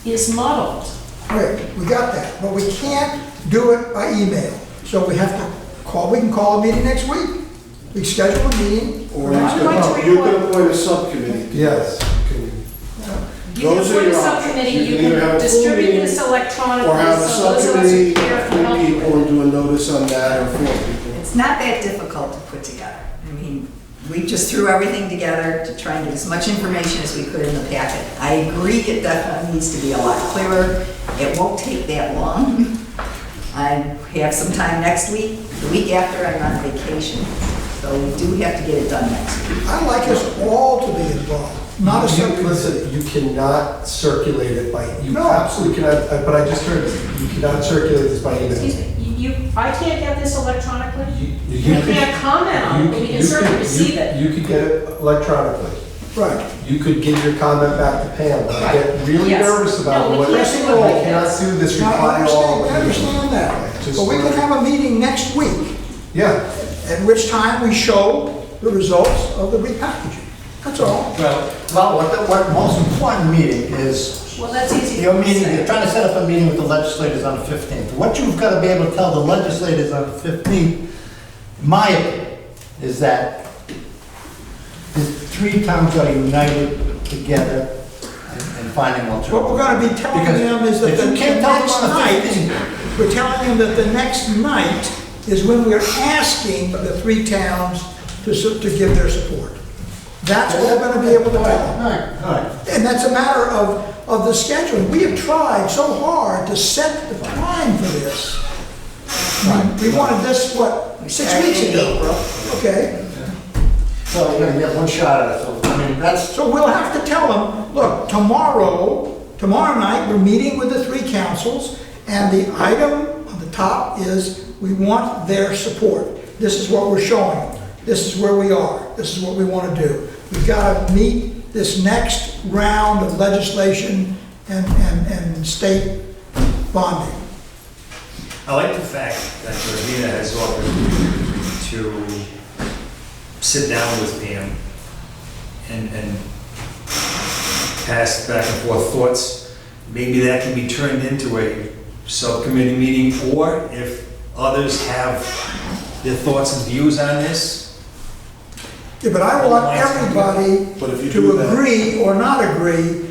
is muddled. Great, we got that, but we can't do it by email. So we have to call, we can call a meeting next week. We schedule a meeting. Or I'm going to you can report- appoint a subcommittee. Yes. You can Those are put a your subcommittee, options. you You can either have can a full distribute meeting this electronically, Or have a so those of us subcommittee, who care can help 3 you people, with it. and do a notice on that, or 4 people. It's not that difficult to put together. I mean, we just threw everything together to try and get as much information as we could in the packet. I agree it definitely needs to be a lot clearer. It won't take that long. I have some time next week. The week after, I'm on vacation. So we do have to get it done next week. I'd like us all to be involved, not a subcommittee. Listen, you cannot circulate it by, you No. absolutely cannot, but I just heard, you cannot circulate this by Excuse email. me, I can't get this electronically? You We could- can't comment on it, but we can certainly receive it. You could get it electronically. Right. You could give your comment back to Pam. I get really Yes. nervous about No, we what, can't I do it like cannot this. do this Now, reply all. I understand that, Just but we can wanna- have a meeting next week, Yeah, at which time we show the results of the repackaging. That's all. Well, what most important meeting is, Well, that's easy. your for me to meeting, say. you're trying to set up a meeting with the legislators on the 15th. What you've got to be able to tell the legislators on the 15th, my opinion, is that the 3 towns are united together in finding alternatives. What we're gonna be telling Because them is that if the you can't tell them next on the night, 15th, we're telling them that the next night is when we're asking the 3 towns to give their support. That's what we're gonna be able to tell them. All right. And that's a matter of the scheduling. We have tried so hard to set the time for this. We wanted this, what, 6 weeks In ago? April. Okay, So you're gonna get one shot at it, so, I mean, that's, so we'll have to tell them, look, tomorrow night, we're meeting with the 3 councils, and the item on the top is, we want their support. This is what we're showing them. This is where we are. This is what we want to do. We've got to meet this next round of legislation and state bonding. I like the fact that Rowena has offered to sit down with Pam and pass back and forth thoughts. Maybe that can be turned into a subcommittee meeting, or if others have their thoughts and views on this. Yeah, but I want everybody But if you do to that- agree or not agree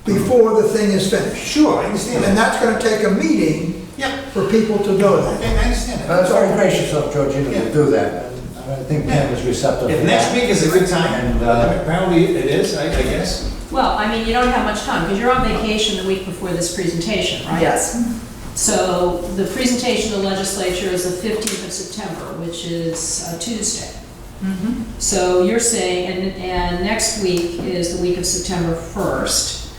before the thing is finished. sure, I understand And that. that's going to take a meeting for people to know that. I understand that. That's very gracious of Georgina to do that. And I think Pam is receptive. If to next that. week is a good time, And, apparently it is, I guess. Well, I mean, you don't have much time, because you're on vacation the week before this presentation, right? Yes. So the presentation to the legislature is the 15th of September, which is a Tuesday. So you're saying, and next week is the week of September 1st.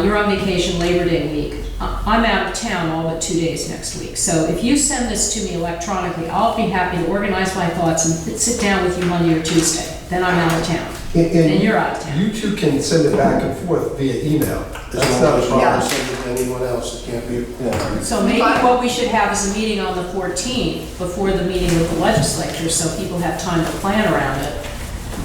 You're on vacation Labor Day week. I'm out of town all but 2 days next week. So if you send this to me electronically, I'll be happy to organize my thoughts and sit down with you Monday or Tuesday. Then I'm out of town, and you're out of town. You two can send it back and forth via email. As That's long not a as you problem. don't send it to anyone else, it can't be a quorum. So maybe what we should have is a meeting on the 14th before the meeting with the legislature, so people have time to plan around it.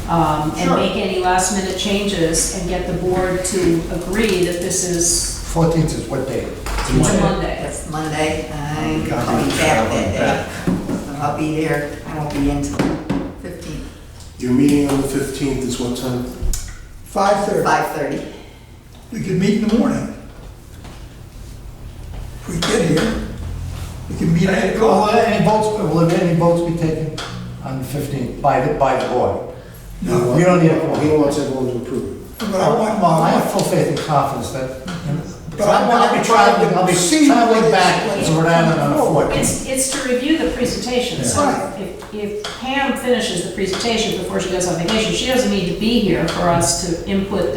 And make any last minute changes and get the board to agree that this is 14th is what day? it's a Monday. It's Monday. I'm coming back that day. So I'll be there. I won't be in till 15th, Your meeting on the 15th is what time? 5:30. 5:30. We could meet in the morning. If we get here, we can meet at 8 Will o'clock. any votes be taken on the 15th by the board? No. You don't need a He quorum. wants everyone to approve it. But I want, Well, I have full faith and confidence that, But I want I'll be traveling back to Rhode Island on the 14th. It's to review the presentation, so Right. if Pam finishes the presentation before she goes on vacation, she doesn't need to be here for us to input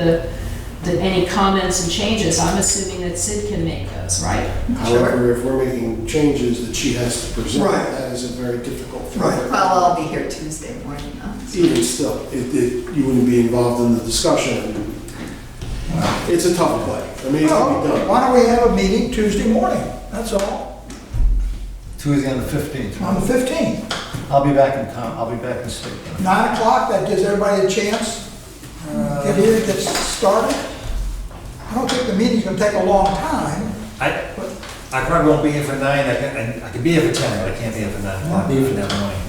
any comments and changes. I'm assuming that Sid can make those, right? However, if we're making changes that she has to present, Right. that is a very difficult thing. Right. Well, I'll be here Tuesday morning. Even still, you wouldn't be involved in the discussion. It's a tough play. I mean, it can be Well, done. why don't we have a meeting Tuesday morning? That's all, Tuesday on the 15th. on the 15th. I'll be back in town, I'll be back in state. 9 o'clock, that gives everybody a chance. Get here, get started. I don't think the meeting's gonna take a long time. I probably won't be here for 9, I could be here for 10, but I can't be here for 9. I'll be here for that morning.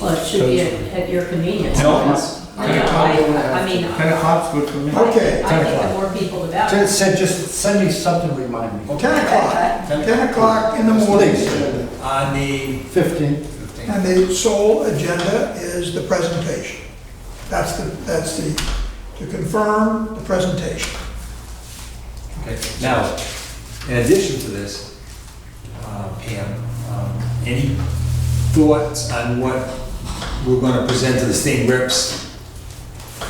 Well, it should be at your convenience. No. I mean, 10 o'clock's good for me. Okay, I think the more people, the better. Just send me something to remind me. 10 o'clock, 10 o'clock in the morning. On the 15th. 15th. And the sole agenda is the presentation. That's to confirm the presentation. Okay, now, in addition to this, Pam, any thoughts on what we're gonna present to the state reps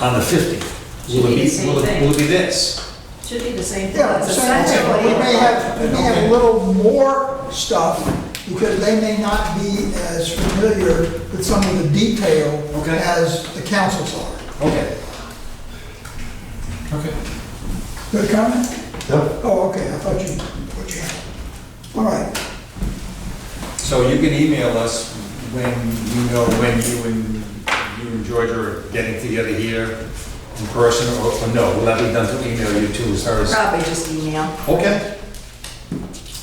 on the 50th? Should be the same thing. Will it be this? Should be the same thing. Yeah, It's the same thing. essentially- We may have a little more stuff because they may not be as familiar with some of the detail Okay. as the councils are. Okay. Okay. Good comment? Yep. Oh, okay, I thought you had. All right, So you can email us when you know when you and George are getting together here in person, or no, will that be done through email you too, as far as? Probably just email. Okay.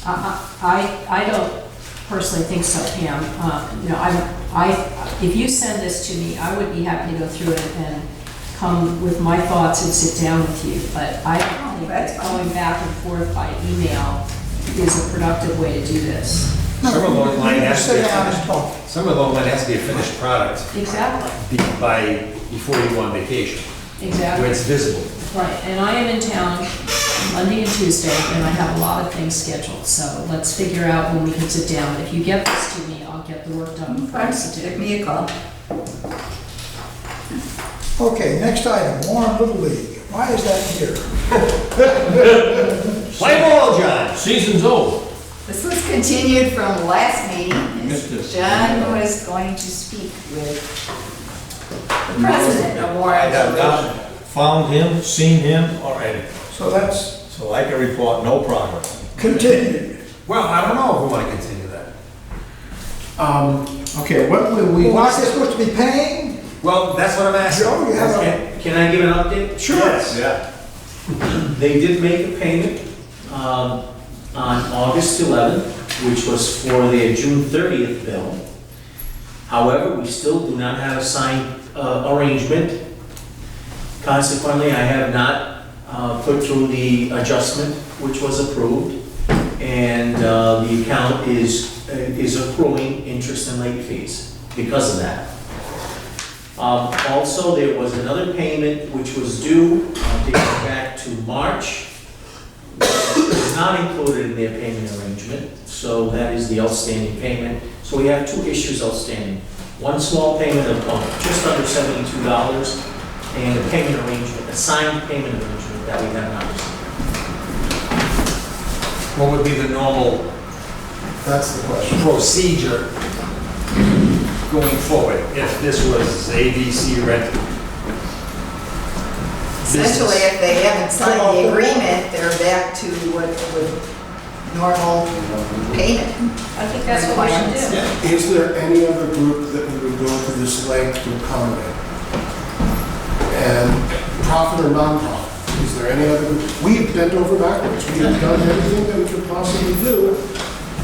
I don't personally think so, Pam. You know, if you send this to me, I would be happy to go through it and come with my thoughts and sit down with you. But I don't think That's that fine. going back and forth by email is a productive way to do this. Some of those might you have just to be sit a down and finished, talk. some of those might have to be a finished product Exactly, before you go on vacation, where exactly. it's visible. Right, and I am in town Monday and Tuesday, and I have a lot of things scheduled, so let's figure out when we can sit down. If you get this to me, I'll get the work done before I sit Give down. me a call. Okay, next item, Warren Little League. Why is that here? Play ball, John. Season's over. This was continued from last meeting. Missed this. John was going to speak with the president of Warren. I have not found him, seen him, or anything, So that's so I can report no progress. continued. Well, I don't know if we want to continue that. Okay, what will we? Well, aren't they supposed to be paying? Well, that's what I'm asking. Joe, you have a... Can I give an update? Sure. Yeah. They did make a payment on August 11th, which was for their June 30th bill. However, we still do not have a signed arrangement. Consequently, I have not put through the adjustment, which was approved, and the account is accruing interest and late fees because of that. Also, there was another payment which was due to go back to March. It's not included in their payment arrangement, so that is the outstanding payment. So we have two issues outstanding. One small payment of just under $72 and a payment arrangement, a signed payment arrangement that we have not received. What would be the normal That's the question. procedure going forward if this was ABC rent? Essentially, if they haven't signed the agreement, they're back to what would normal payment. I think that's what we should do. Is there any other group that we would go to this length to accommodate? And profit or non-profit? Is there any other group? We've bent over backwards. We have done everything that we could possibly do.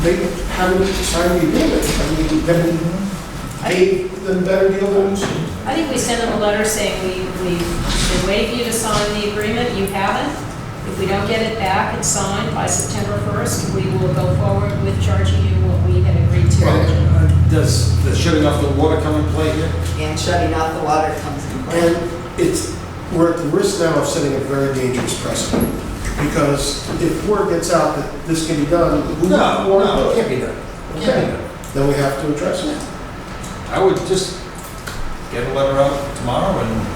They haven't signed the agreement. I mean, then we paid them a better deal than... I think we send them a letter saying we've been waiting for you to sign the agreement, you haven't. If we don't get it back and signed by September 1st, we will go forward with charging you what we had agreed to. Does the shutting off the water come in play here? And shutting off the water comes in play. And we're at the risk now of setting a very dangerous precedent. Because if word gets out that this can be done, who No, won't do it it? can't be done. It can't be done. Then we have to address it. I would just get a letter out tomorrow and,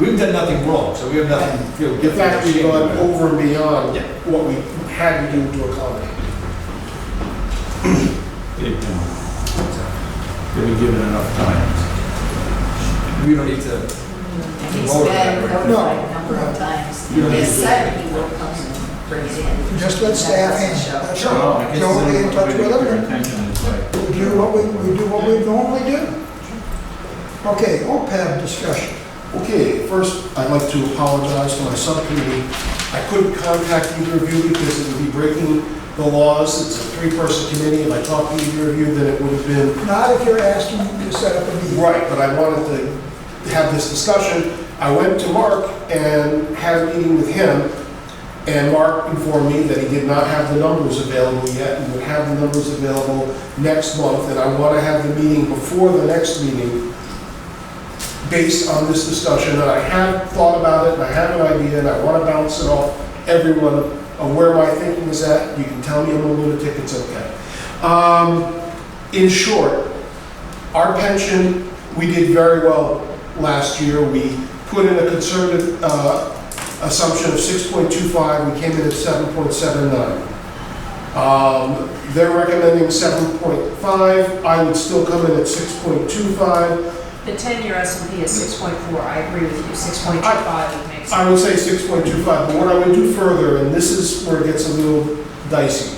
we've done nothing wrong, so we have nothing to feel In guilty. fact, we've gone over and beyond Yeah. what we had to do to accommodate. They've been given enough time. We don't need to He's vote on been that, right? notified a number number of times. He said he will come and bring it in. Just let staff handle it. That's Well, I all. guess Joe will be in touch with your them. intention is right. We do what we normally do. Okay, OPEB discussion. Okay, first, I'd like to apologize to my subcommittee. I couldn't contact either of you because it would be breaking the laws. It's a three-person committee. If I talked to either of you, then it would have been Not if you're asking to set up a meeting. right, but I wanted to have this discussion. I went to Mark and had a meeting with him, and Mark informed me that he did not have the numbers available yet and would have the numbers available next month, and I want to have the meeting before the next meeting based on this discussion. And I have thought about it, and I have an idea, and I want to bounce it off everyone of where my thinking is at. You can tell me I'm a lunatic, it's okay. In short, our pension, we did very well last year. We put in a conservative assumption of 6.25, we came in at 7.79. They're recommending 7.5, I would still come in at 6.25. The 10-year S&P is 6.4, I agree with you, 6.25 would make sense. I would say 6.25, but what I would do further, and this is where it gets a little dicey,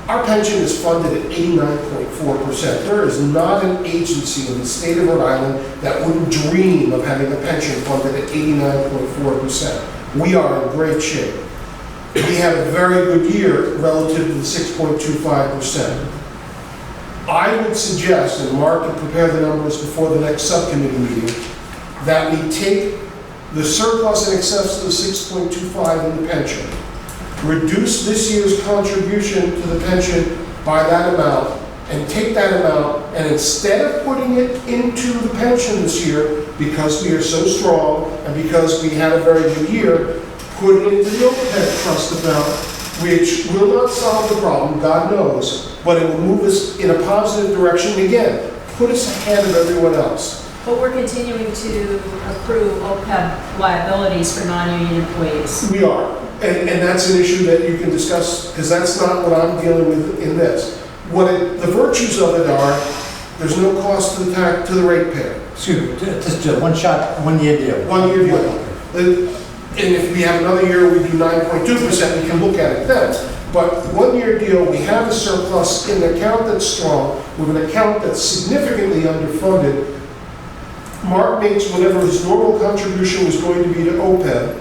our pension is funded at 89.4%. There is not an agency in the state of Rhode Island that wouldn't dream of having a pension funded at 89.4%. We are in great shape. We had a very good year relative to the 6.25%. I would suggest, and Mark can prepare the numbers before the next subcommittee meeting, that we take the surplus in excess of the 6.25 in the pension, reduce this year's contribution to the pension by that amount, and take that amount, and instead of putting it into the pension this year, because we are so strong and because we had a very good year, put it into the OPEB trust account, which will not solve the problem, God knows, but it will move us in a positive direction. Again, put us ahead of everyone else. But we're continuing to accrue OPEB liabilities for non-union employees. We are, and that's an issue that you can discuss, because that's not what I'm dealing with in this. The virtues of it are, there's no cost to the ratepayer. Excuse me, just a one-year deal. 1 year deal. And if we have another year, we do 9.2%, we can look at it then. But 1 year deal, we have a surplus in an account that's strong, with an account that's significantly underfunded. Mark makes whatever his normal contribution was going to be to OPEB.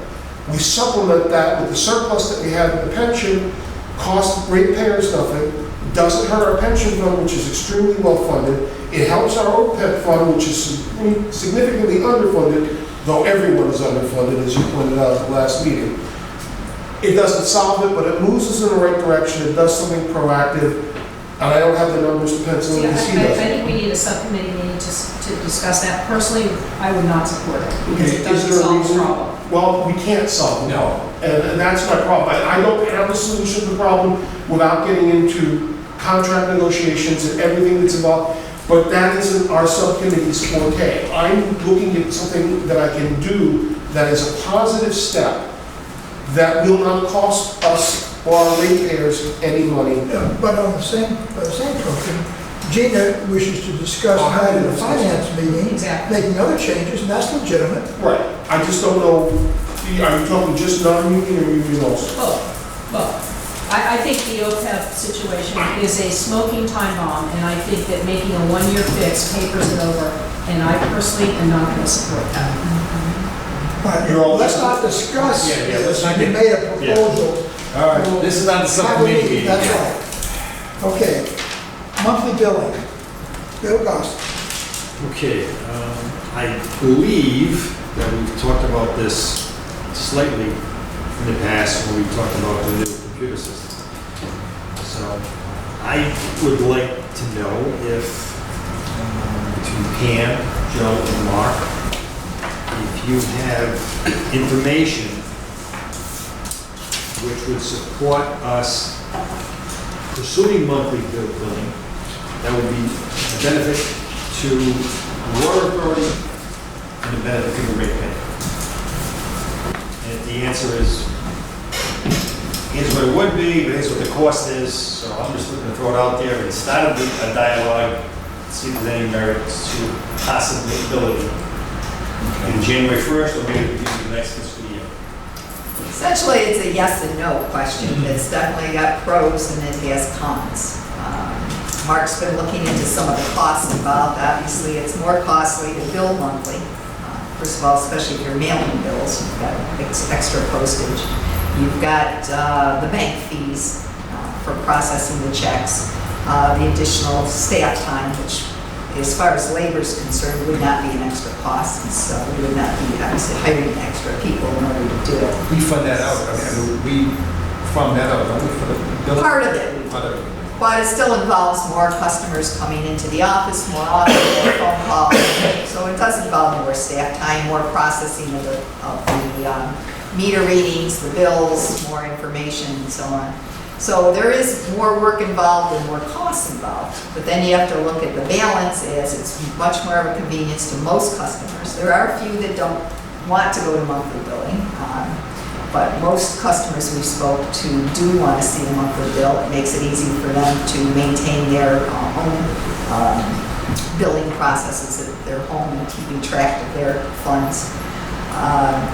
We supplement that with the surplus that we have in the pension, cost ratepayers nothing, doesn't hurt our pension fund, which is extremely well funded. It helps our OPEB fund, which is significantly underfunded, though everyone is underfunded, as you pointed out at the last meeting. It doesn't solve it, but it moves us in the right direction. It does something proactive. And I don't have the numbers to pencil in See, because he I doesn't. think we need a subcommittee meeting to discuss that. Personally, I would not support it, because Okay, it is doesn't there a solve the reason? problem. Well, we can't solve the problem. And that's my problem. I don't have a solution to the problem without getting into contract negotiations and everything that's involved. But that isn't our subcommittee's forte. I'm looking at something that I can do that is a positive step that will not cost us or our ratepayers any money. But on the same token, Gina wishes to discuss that in the finance meeting, Exactly. making other changes, and that's legitimate. Right. I just don't know, are you talking just non-union or union also? Both. I think the OPEB situation is a smoking time bomb, and I think that making a one-year fix papers it over, and I personally am not going to support that. But let's not discuss, Yeah, let's not you get- made a proposal. All right, this is not the Have a subcommittee meeting, meeting. that's right. Okay, monthly billing. Bill Gosselin. Okay, I believe that we've talked about this slightly in the past when we talked about the new computer system. So I would like to know if, to Pam, Joe, and Mark, if you have information which would support us pursuing monthly billing, that would be a benefit to the water authority and a benefit to the ratepayer. And if the answer is, here's what it would be, but here's what the cost is, so I'm just looking to throw it out there and start a dialogue, see if there's any merit to possibility in January 1st or maybe the next fiscal year. Essentially, it's a yes and no question. It's definitely got pros and it has cons. Mark's been looking into some of the costs involved. Obviously, it's more costly to bill monthly. First of all, especially if you're mailing bills, you've got extra postage. You've got the bank fees for processing the checks, the additional staff time, which as far as labor is concerned, would not be an extra cost. And so we would not be obviously hiring extra people in order to do it. We fund that out, I mean, we fund that out, don't we, for the bill? Part of it. Part of it. But it still involves more customers coming into the office, more often, more phone calls. So it does involve more staff time, more processing of the meter readings, the bills, more information and so on. So there is more work involved and more costs involved. But then you have to look at the balance as it's much more of a convenience to most customers. There are a few that don't want to go to monthly billing. But most customers we spoke to do want to see a monthly bill. It makes it easy for them to maintain their own billing processes at their home and keeping track of their funds.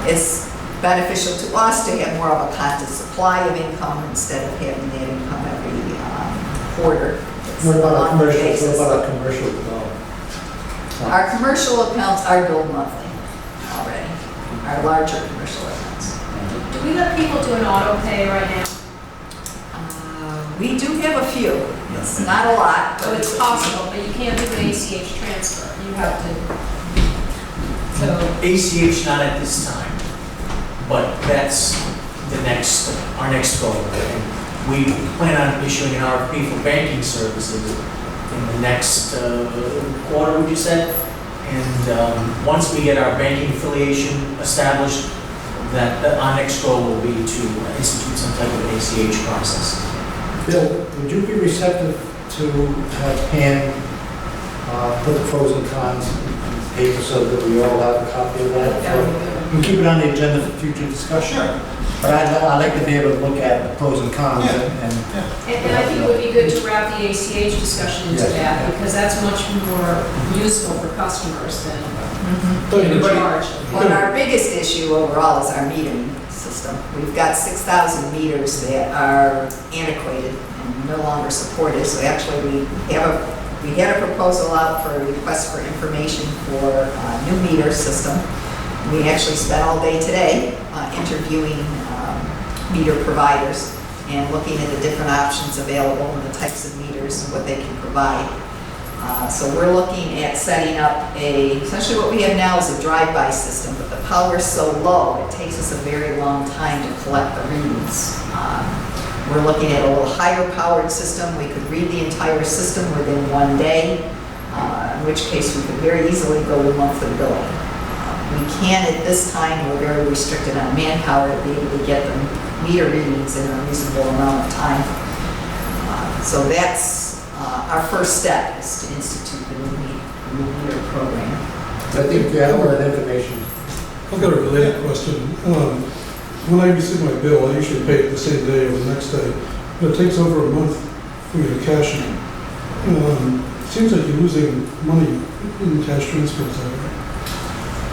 It's beneficial to us to have more of a constant supply of income instead of having that income every quarter. It's What a about monthly commercial, basis. what about commercial development? Our commercial accounts are billed monthly already, our larger commercial accounts. Do we let people do an auto pay right now? We do have a few. It's not a lot. So it's possible, but you can't do an ACH transfer. You have to, so, ACH not at this time, but that's our next goal. And we plan on issuing an RFP for banking services in the next quarter, would you say? And once we get our banking affiliation established, that our next goal will be to institute some type of ACH process. Bill, would you be receptive to have Pam put the pros and cons in paper so that we all have a copy of that? that would be good. We can keep it on the agenda for future discussion. Sure. But I'd like to be able to look at the pros and cons and And I think it would be good to wrap the ACH discussion into Yes, that, yeah. because that's much more useful for customers than Thank you. charge. But our biggest issue overall is our metering system. We've got 6,000 meters that are antiquated and no longer supported. So actually, we had a proposal out for a request for information for a new meter system. We actually spent all day today interviewing meter providers and looking at the different options available and the types of meters and what they can provide. So we're looking at setting up essentially what we have now is a drive-by system, but the power is so low, it takes us a very long time to collect the readings. We're looking at a little higher powered system. We could read the entire system within one day, in which case we could very easily go to monthly billing. We can at this time, we're very restricted on manpower to be able to get the meter readings in a reasonable amount of time. So that's our first step, is to institute the new meter program. I think you have all that information. I've got a related question. When I receive my bill, I usually pay it the same day or the next day, but it takes over a month for me to cash it. Seems like you're losing money in cash transfers.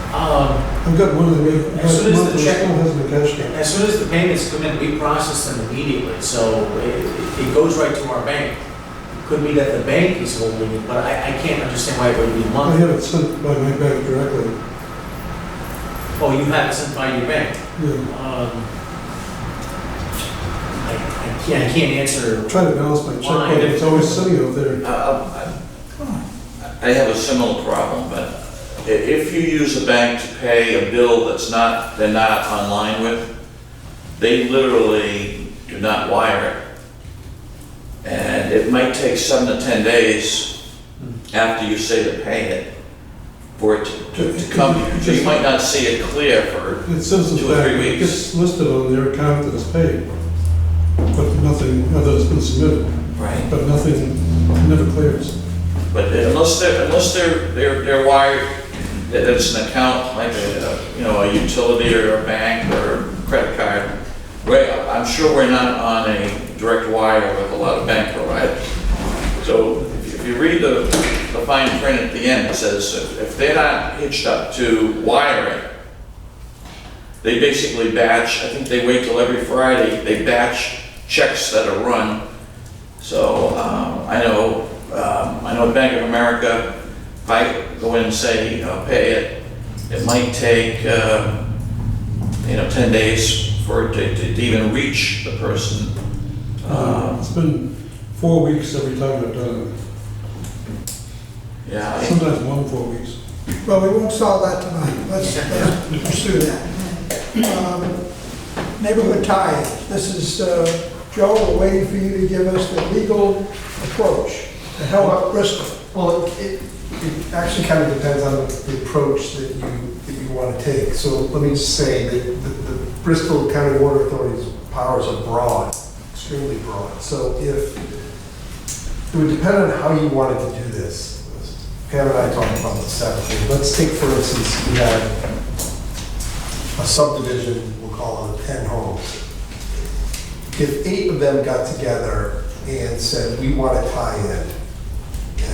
I've got one that made As last soon as month the and check- still hasn't been cashed yet. As soon as the payments come in, we process them immediately, so it goes right to our bank. Could be that the bank is holding it, but I can't understand why it would be I monthly. have it sent by my bank directly. Oh, you have it sent by your bank? Yeah. I can't answer. Try to balance my Why? checkbook, it's always sitting out there. I have a similar problem, but if you use a bank to pay a bill they're not online with, they literally do not wire it. And it might take 7 to 10 days after you say to pay it for it to come here. So you might not see it clear for It says the 2 or 3 bank, it weeks. gets listed on their account that it's paid, but nothing, that it's been submitted, Right. but nothing, never clears. But unless they're wired, that it's an account like a utility or a bank or a credit card. I'm sure we're not on a direct wire with a lot of bank providers. So if you read the fine print at the end, it says if they're not hitched up to wiring, they basically batch, I think they wait till every Friday, they batch checks that are run. So, I know at Bank of America, if I go in and say, pay it, it might take, 10 days for it to even reach the person. It's been 4 weeks every time I've done Yeah, it, sometimes more than 4 weeks. Well, we won't solve that tonight. Let's pursue that. Neighborhood tie-ins. This is, Joe, we're waiting for you to give us the legal approach to help Bristol. Well, it actually kind of depends on the approach that you want to take. So let me just say that the Bristol County Water Authority's powers are broad, extremely broad. So it would depend on how you wanted to do this. Pam and I talked about this separately. Let's take, for instance, we had a subdivision, we'll call it 10 homes. If 8 of them got together and said, we want to tie in,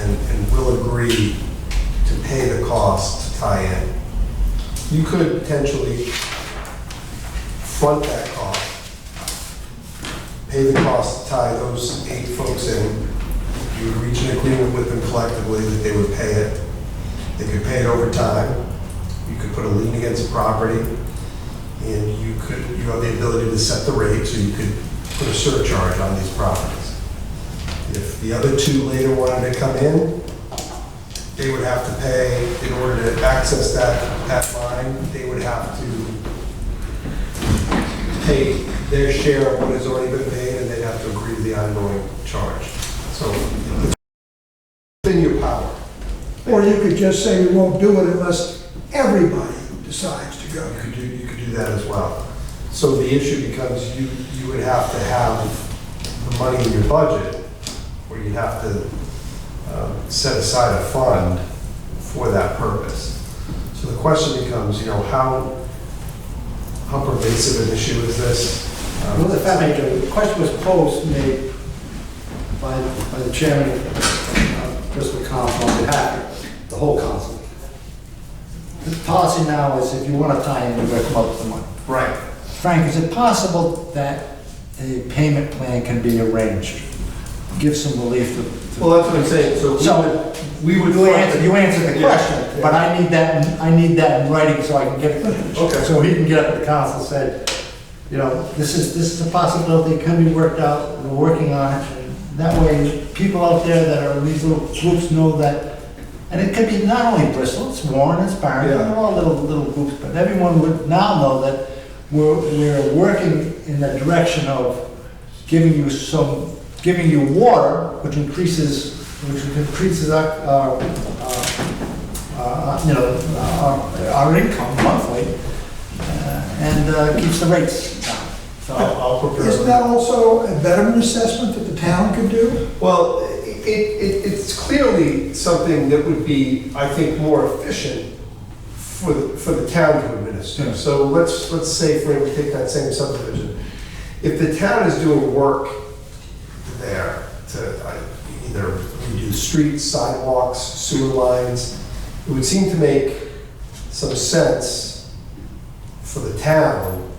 and we'll agree to pay the cost to tie in, you could potentially front that cost, pay the cost to tie those 8 folks in. You would reach an agreement with them collectively that they would pay it. They could pay it over time. You could put a lien against the property, and you have the ability to set the rate, so you could put a surcharge on these properties. If the other 2 later wanted to come in, they would have to pay, in order to access that line, they would have to pay their share of what has already been paid, and they'd have to agree to the ongoing charge. So, within your power. Or you could just say we won't do it unless everybody decides to go. You could do that as well. So the issue becomes you would have to have the money in your budget, or you'd have to set aside a fund for that purpose. So the question becomes, how pervasive an issue is this? Well, if I may, the question was posed, made by the chairman of Bristol Council on behalf of the whole council. The policy now is if you want to tie in, you're going to come up with the money. Right. Frank, is it possible that a payment plan can be arranged? Give some relief to... Well, that's what I'm saying. So we would You answered the question, yeah. but I need that in writing so I can get it. Okay. So he can get up to the council and say, this is a possibility, it can be worked out, we're working on it. And that way, people out there that are in these little groups know that, and it could be not only Bristol, it's Warren, it's Barrington, Yeah. they're all little groups, but everyone would now know that we're working in the direction of giving you water, which increases our income monthly, and keeps the rates down. So I'll prepare. Isn't that also a betterment assessment that the town could do? Well, it's clearly something that would be, I think, more efficient for the town to administer. Yeah. So let's say, for we take that same subdivision. If the town is doing work there to either redo streets, sidewalks, sewer lines, it would seem to make some sense for the town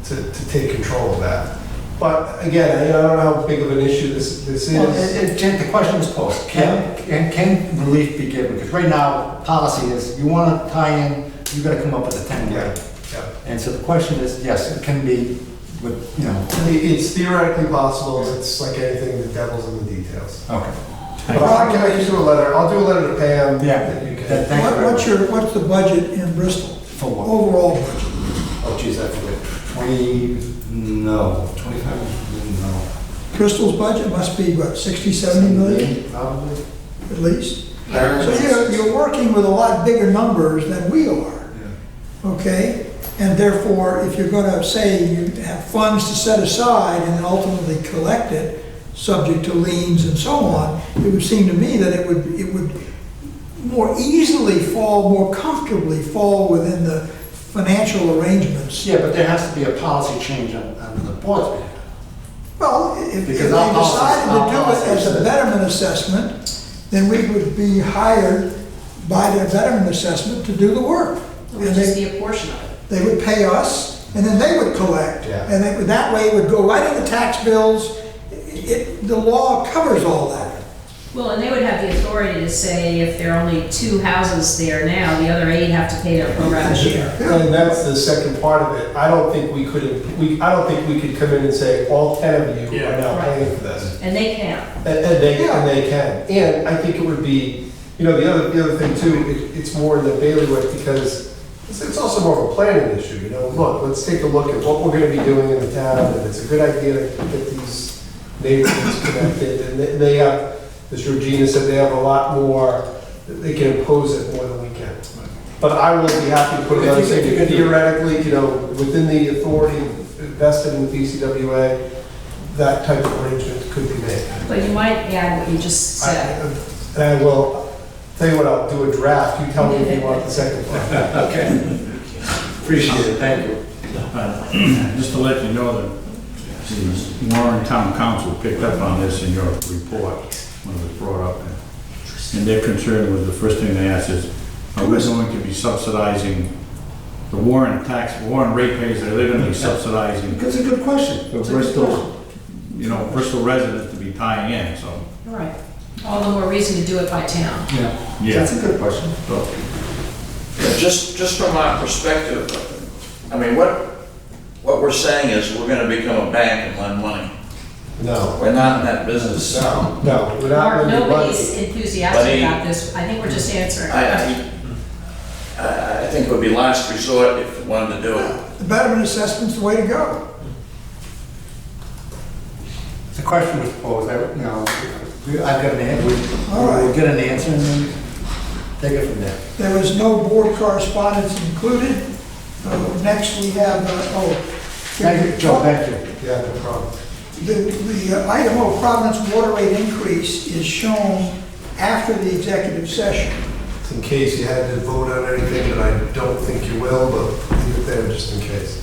to take control of that. But again, I don't know how big of an issue this is. Well, the question was posed, can relief be given? Because right now, policy is, you want to tie in, you got to come up with a 10 Yeah, rate. yeah. And so the question is, yes, it can be with, It's theoretically possible. It's like anything, the devil's in the details. Okay. But I can do a letter. I'll do a letter to Pam. Yeah. that you can- Thank you very much. What's the budget in Bristol? For what? Overall budget? Oh geez, I forget. 25, no. Bristol's budget must be, what, 60, 70 million Probably. at least? So you're working with a lot bigger numbers than we are, okay? And therefore, if you're gonna say you have funds to set aside and then ultimately collect it, subject to liens and so on, it would seem to me that it would more easily more comfortably fall within the financial arrangements. Yeah, but there has to be a policy change on the board's behalf. Well, if they Because our policy- decided to our do it policy as a says- betterment assessment, then we would be hired by their betterment assessment to do the work. It would just be a portion of it. they would pay us, and then they would collect. Yeah. And that way it would go right in the tax bills. The law covers all that. Well, and they would have the authority to say if there are only 2 houses there now, the other 8 have to pay their pro rata share. And that's the second part of it. I don't think we could come in and say, all 10 of you are now paying for this. And they can. And they can. And I think it would be, the other thing too, it's more in the bailiwick because it's also more of a planning issue, Look, let's take a look at what we're gonna be doing in the town, and it's a good idea to get these neighborhoods connected, and they have, as Georgina said, they have a lot more, they can impose it more than we can. But I will be happy to put it on, saying theoretically, within the authority vested in the BCWA, that type of arrangement could be made. But you might add what you just said. And I will, tell you what, I'll do a draft, you tell me if you want the second part. Okay. Appreciate it, thank you. Just to let you know that the Warren Town Council picked up on this in your report when it was brought up. And their concern was, the first thing they asked is, are we going to be subsidizing the Warren ratepayers, are they going to be subsidizing That's a good question. the Bristol, Bristol residents to be tying in, so. Right. All the more reason to do it by town. Yeah. That's a good question. So, Just from our perspective, I mean, what we're saying is we're gonna become a bank and lend money. No. We're not in that business. No, we're not Mark, lending money. nobody's enthusiastic But he- about this. I think we're just answering. I think it would be last resort if we wanted to do it. The betterment assessment's the way to go. The question was posed, I've got an answer. All right. We'll get an answer and then take it from there. There was no board correspondence included. Next, we have, Thank you, Joe, thank you. Yeah, no problem. The item of Providence water rate increase is shown after the executive session. In case you had to vote on anything, and I don't think you will, but leave it there just in case.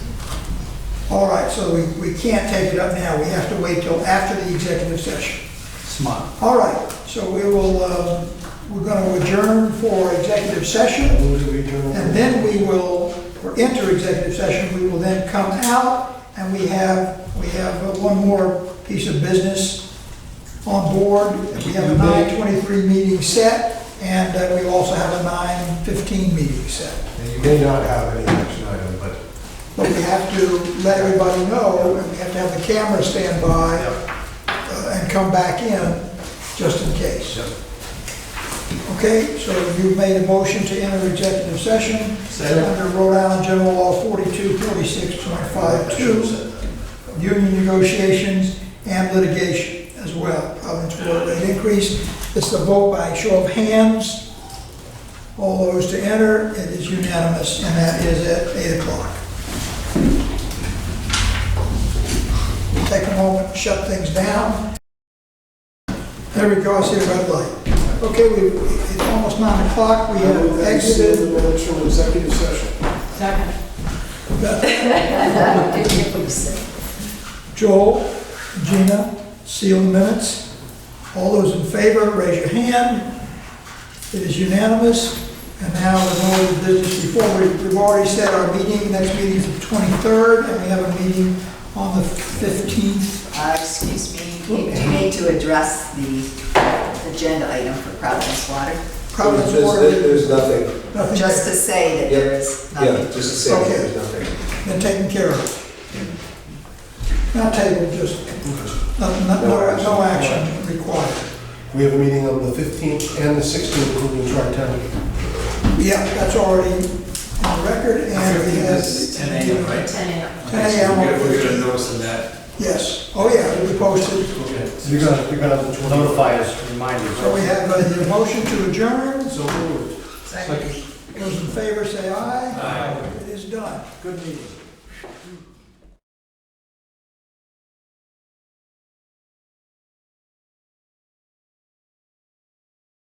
All right, so we can't take it up now. We have to wait till after the executive session. Smart. All right, so we're going to adjourn for executive session, and then for inter-executive session, we will then come out, and we have one more piece of business on board. We have a 9:23 meeting set, and we also have a 9:15 meeting set. And you may not have any action item, but But we have to let everybody know, and we have to have the camera stand by and come back in, just in case. Okay, so you've made a motion to enter executive session under Rhode Island General Law 4246.52, union negotiations and litigation as well. Providence water rate increase. It's the vote by show of hands. All those to enter, it is unanimous, and that is at 8 o'clock. We'll take a moment, shut things down. There we go, I see a red light. Okay, it's almost 9 o'clock, we have exited. the minutes from executive session. Second. Joel, Gina, seal the minutes. All those in favor, raise your hand. It is unanimous. And now there's no other business before. We've already set our meeting. Next meeting is the 23rd, and we have a meeting on the 15th. Excuse me, you need to address the agenda item for Providence Water. Providence water. There's nothing. Nothing Just there. to say that there is nothing. Just to say Okay. there's nothing. Been taken care of. Not tabled, just no action required. We have a meeting on the 15th and the 16th, including Tri-Town. Yeah, that's already on the record, and we have. 10 a.m., right? 10 a.m. 10 a.m. We're gonna notice in that. Yes, oh yeah, it'll be posted. So you're gonna notify us, remind us. So we have a motion to adjourn. So moved. Those in favor say aye. Aye. It is done. Good meeting.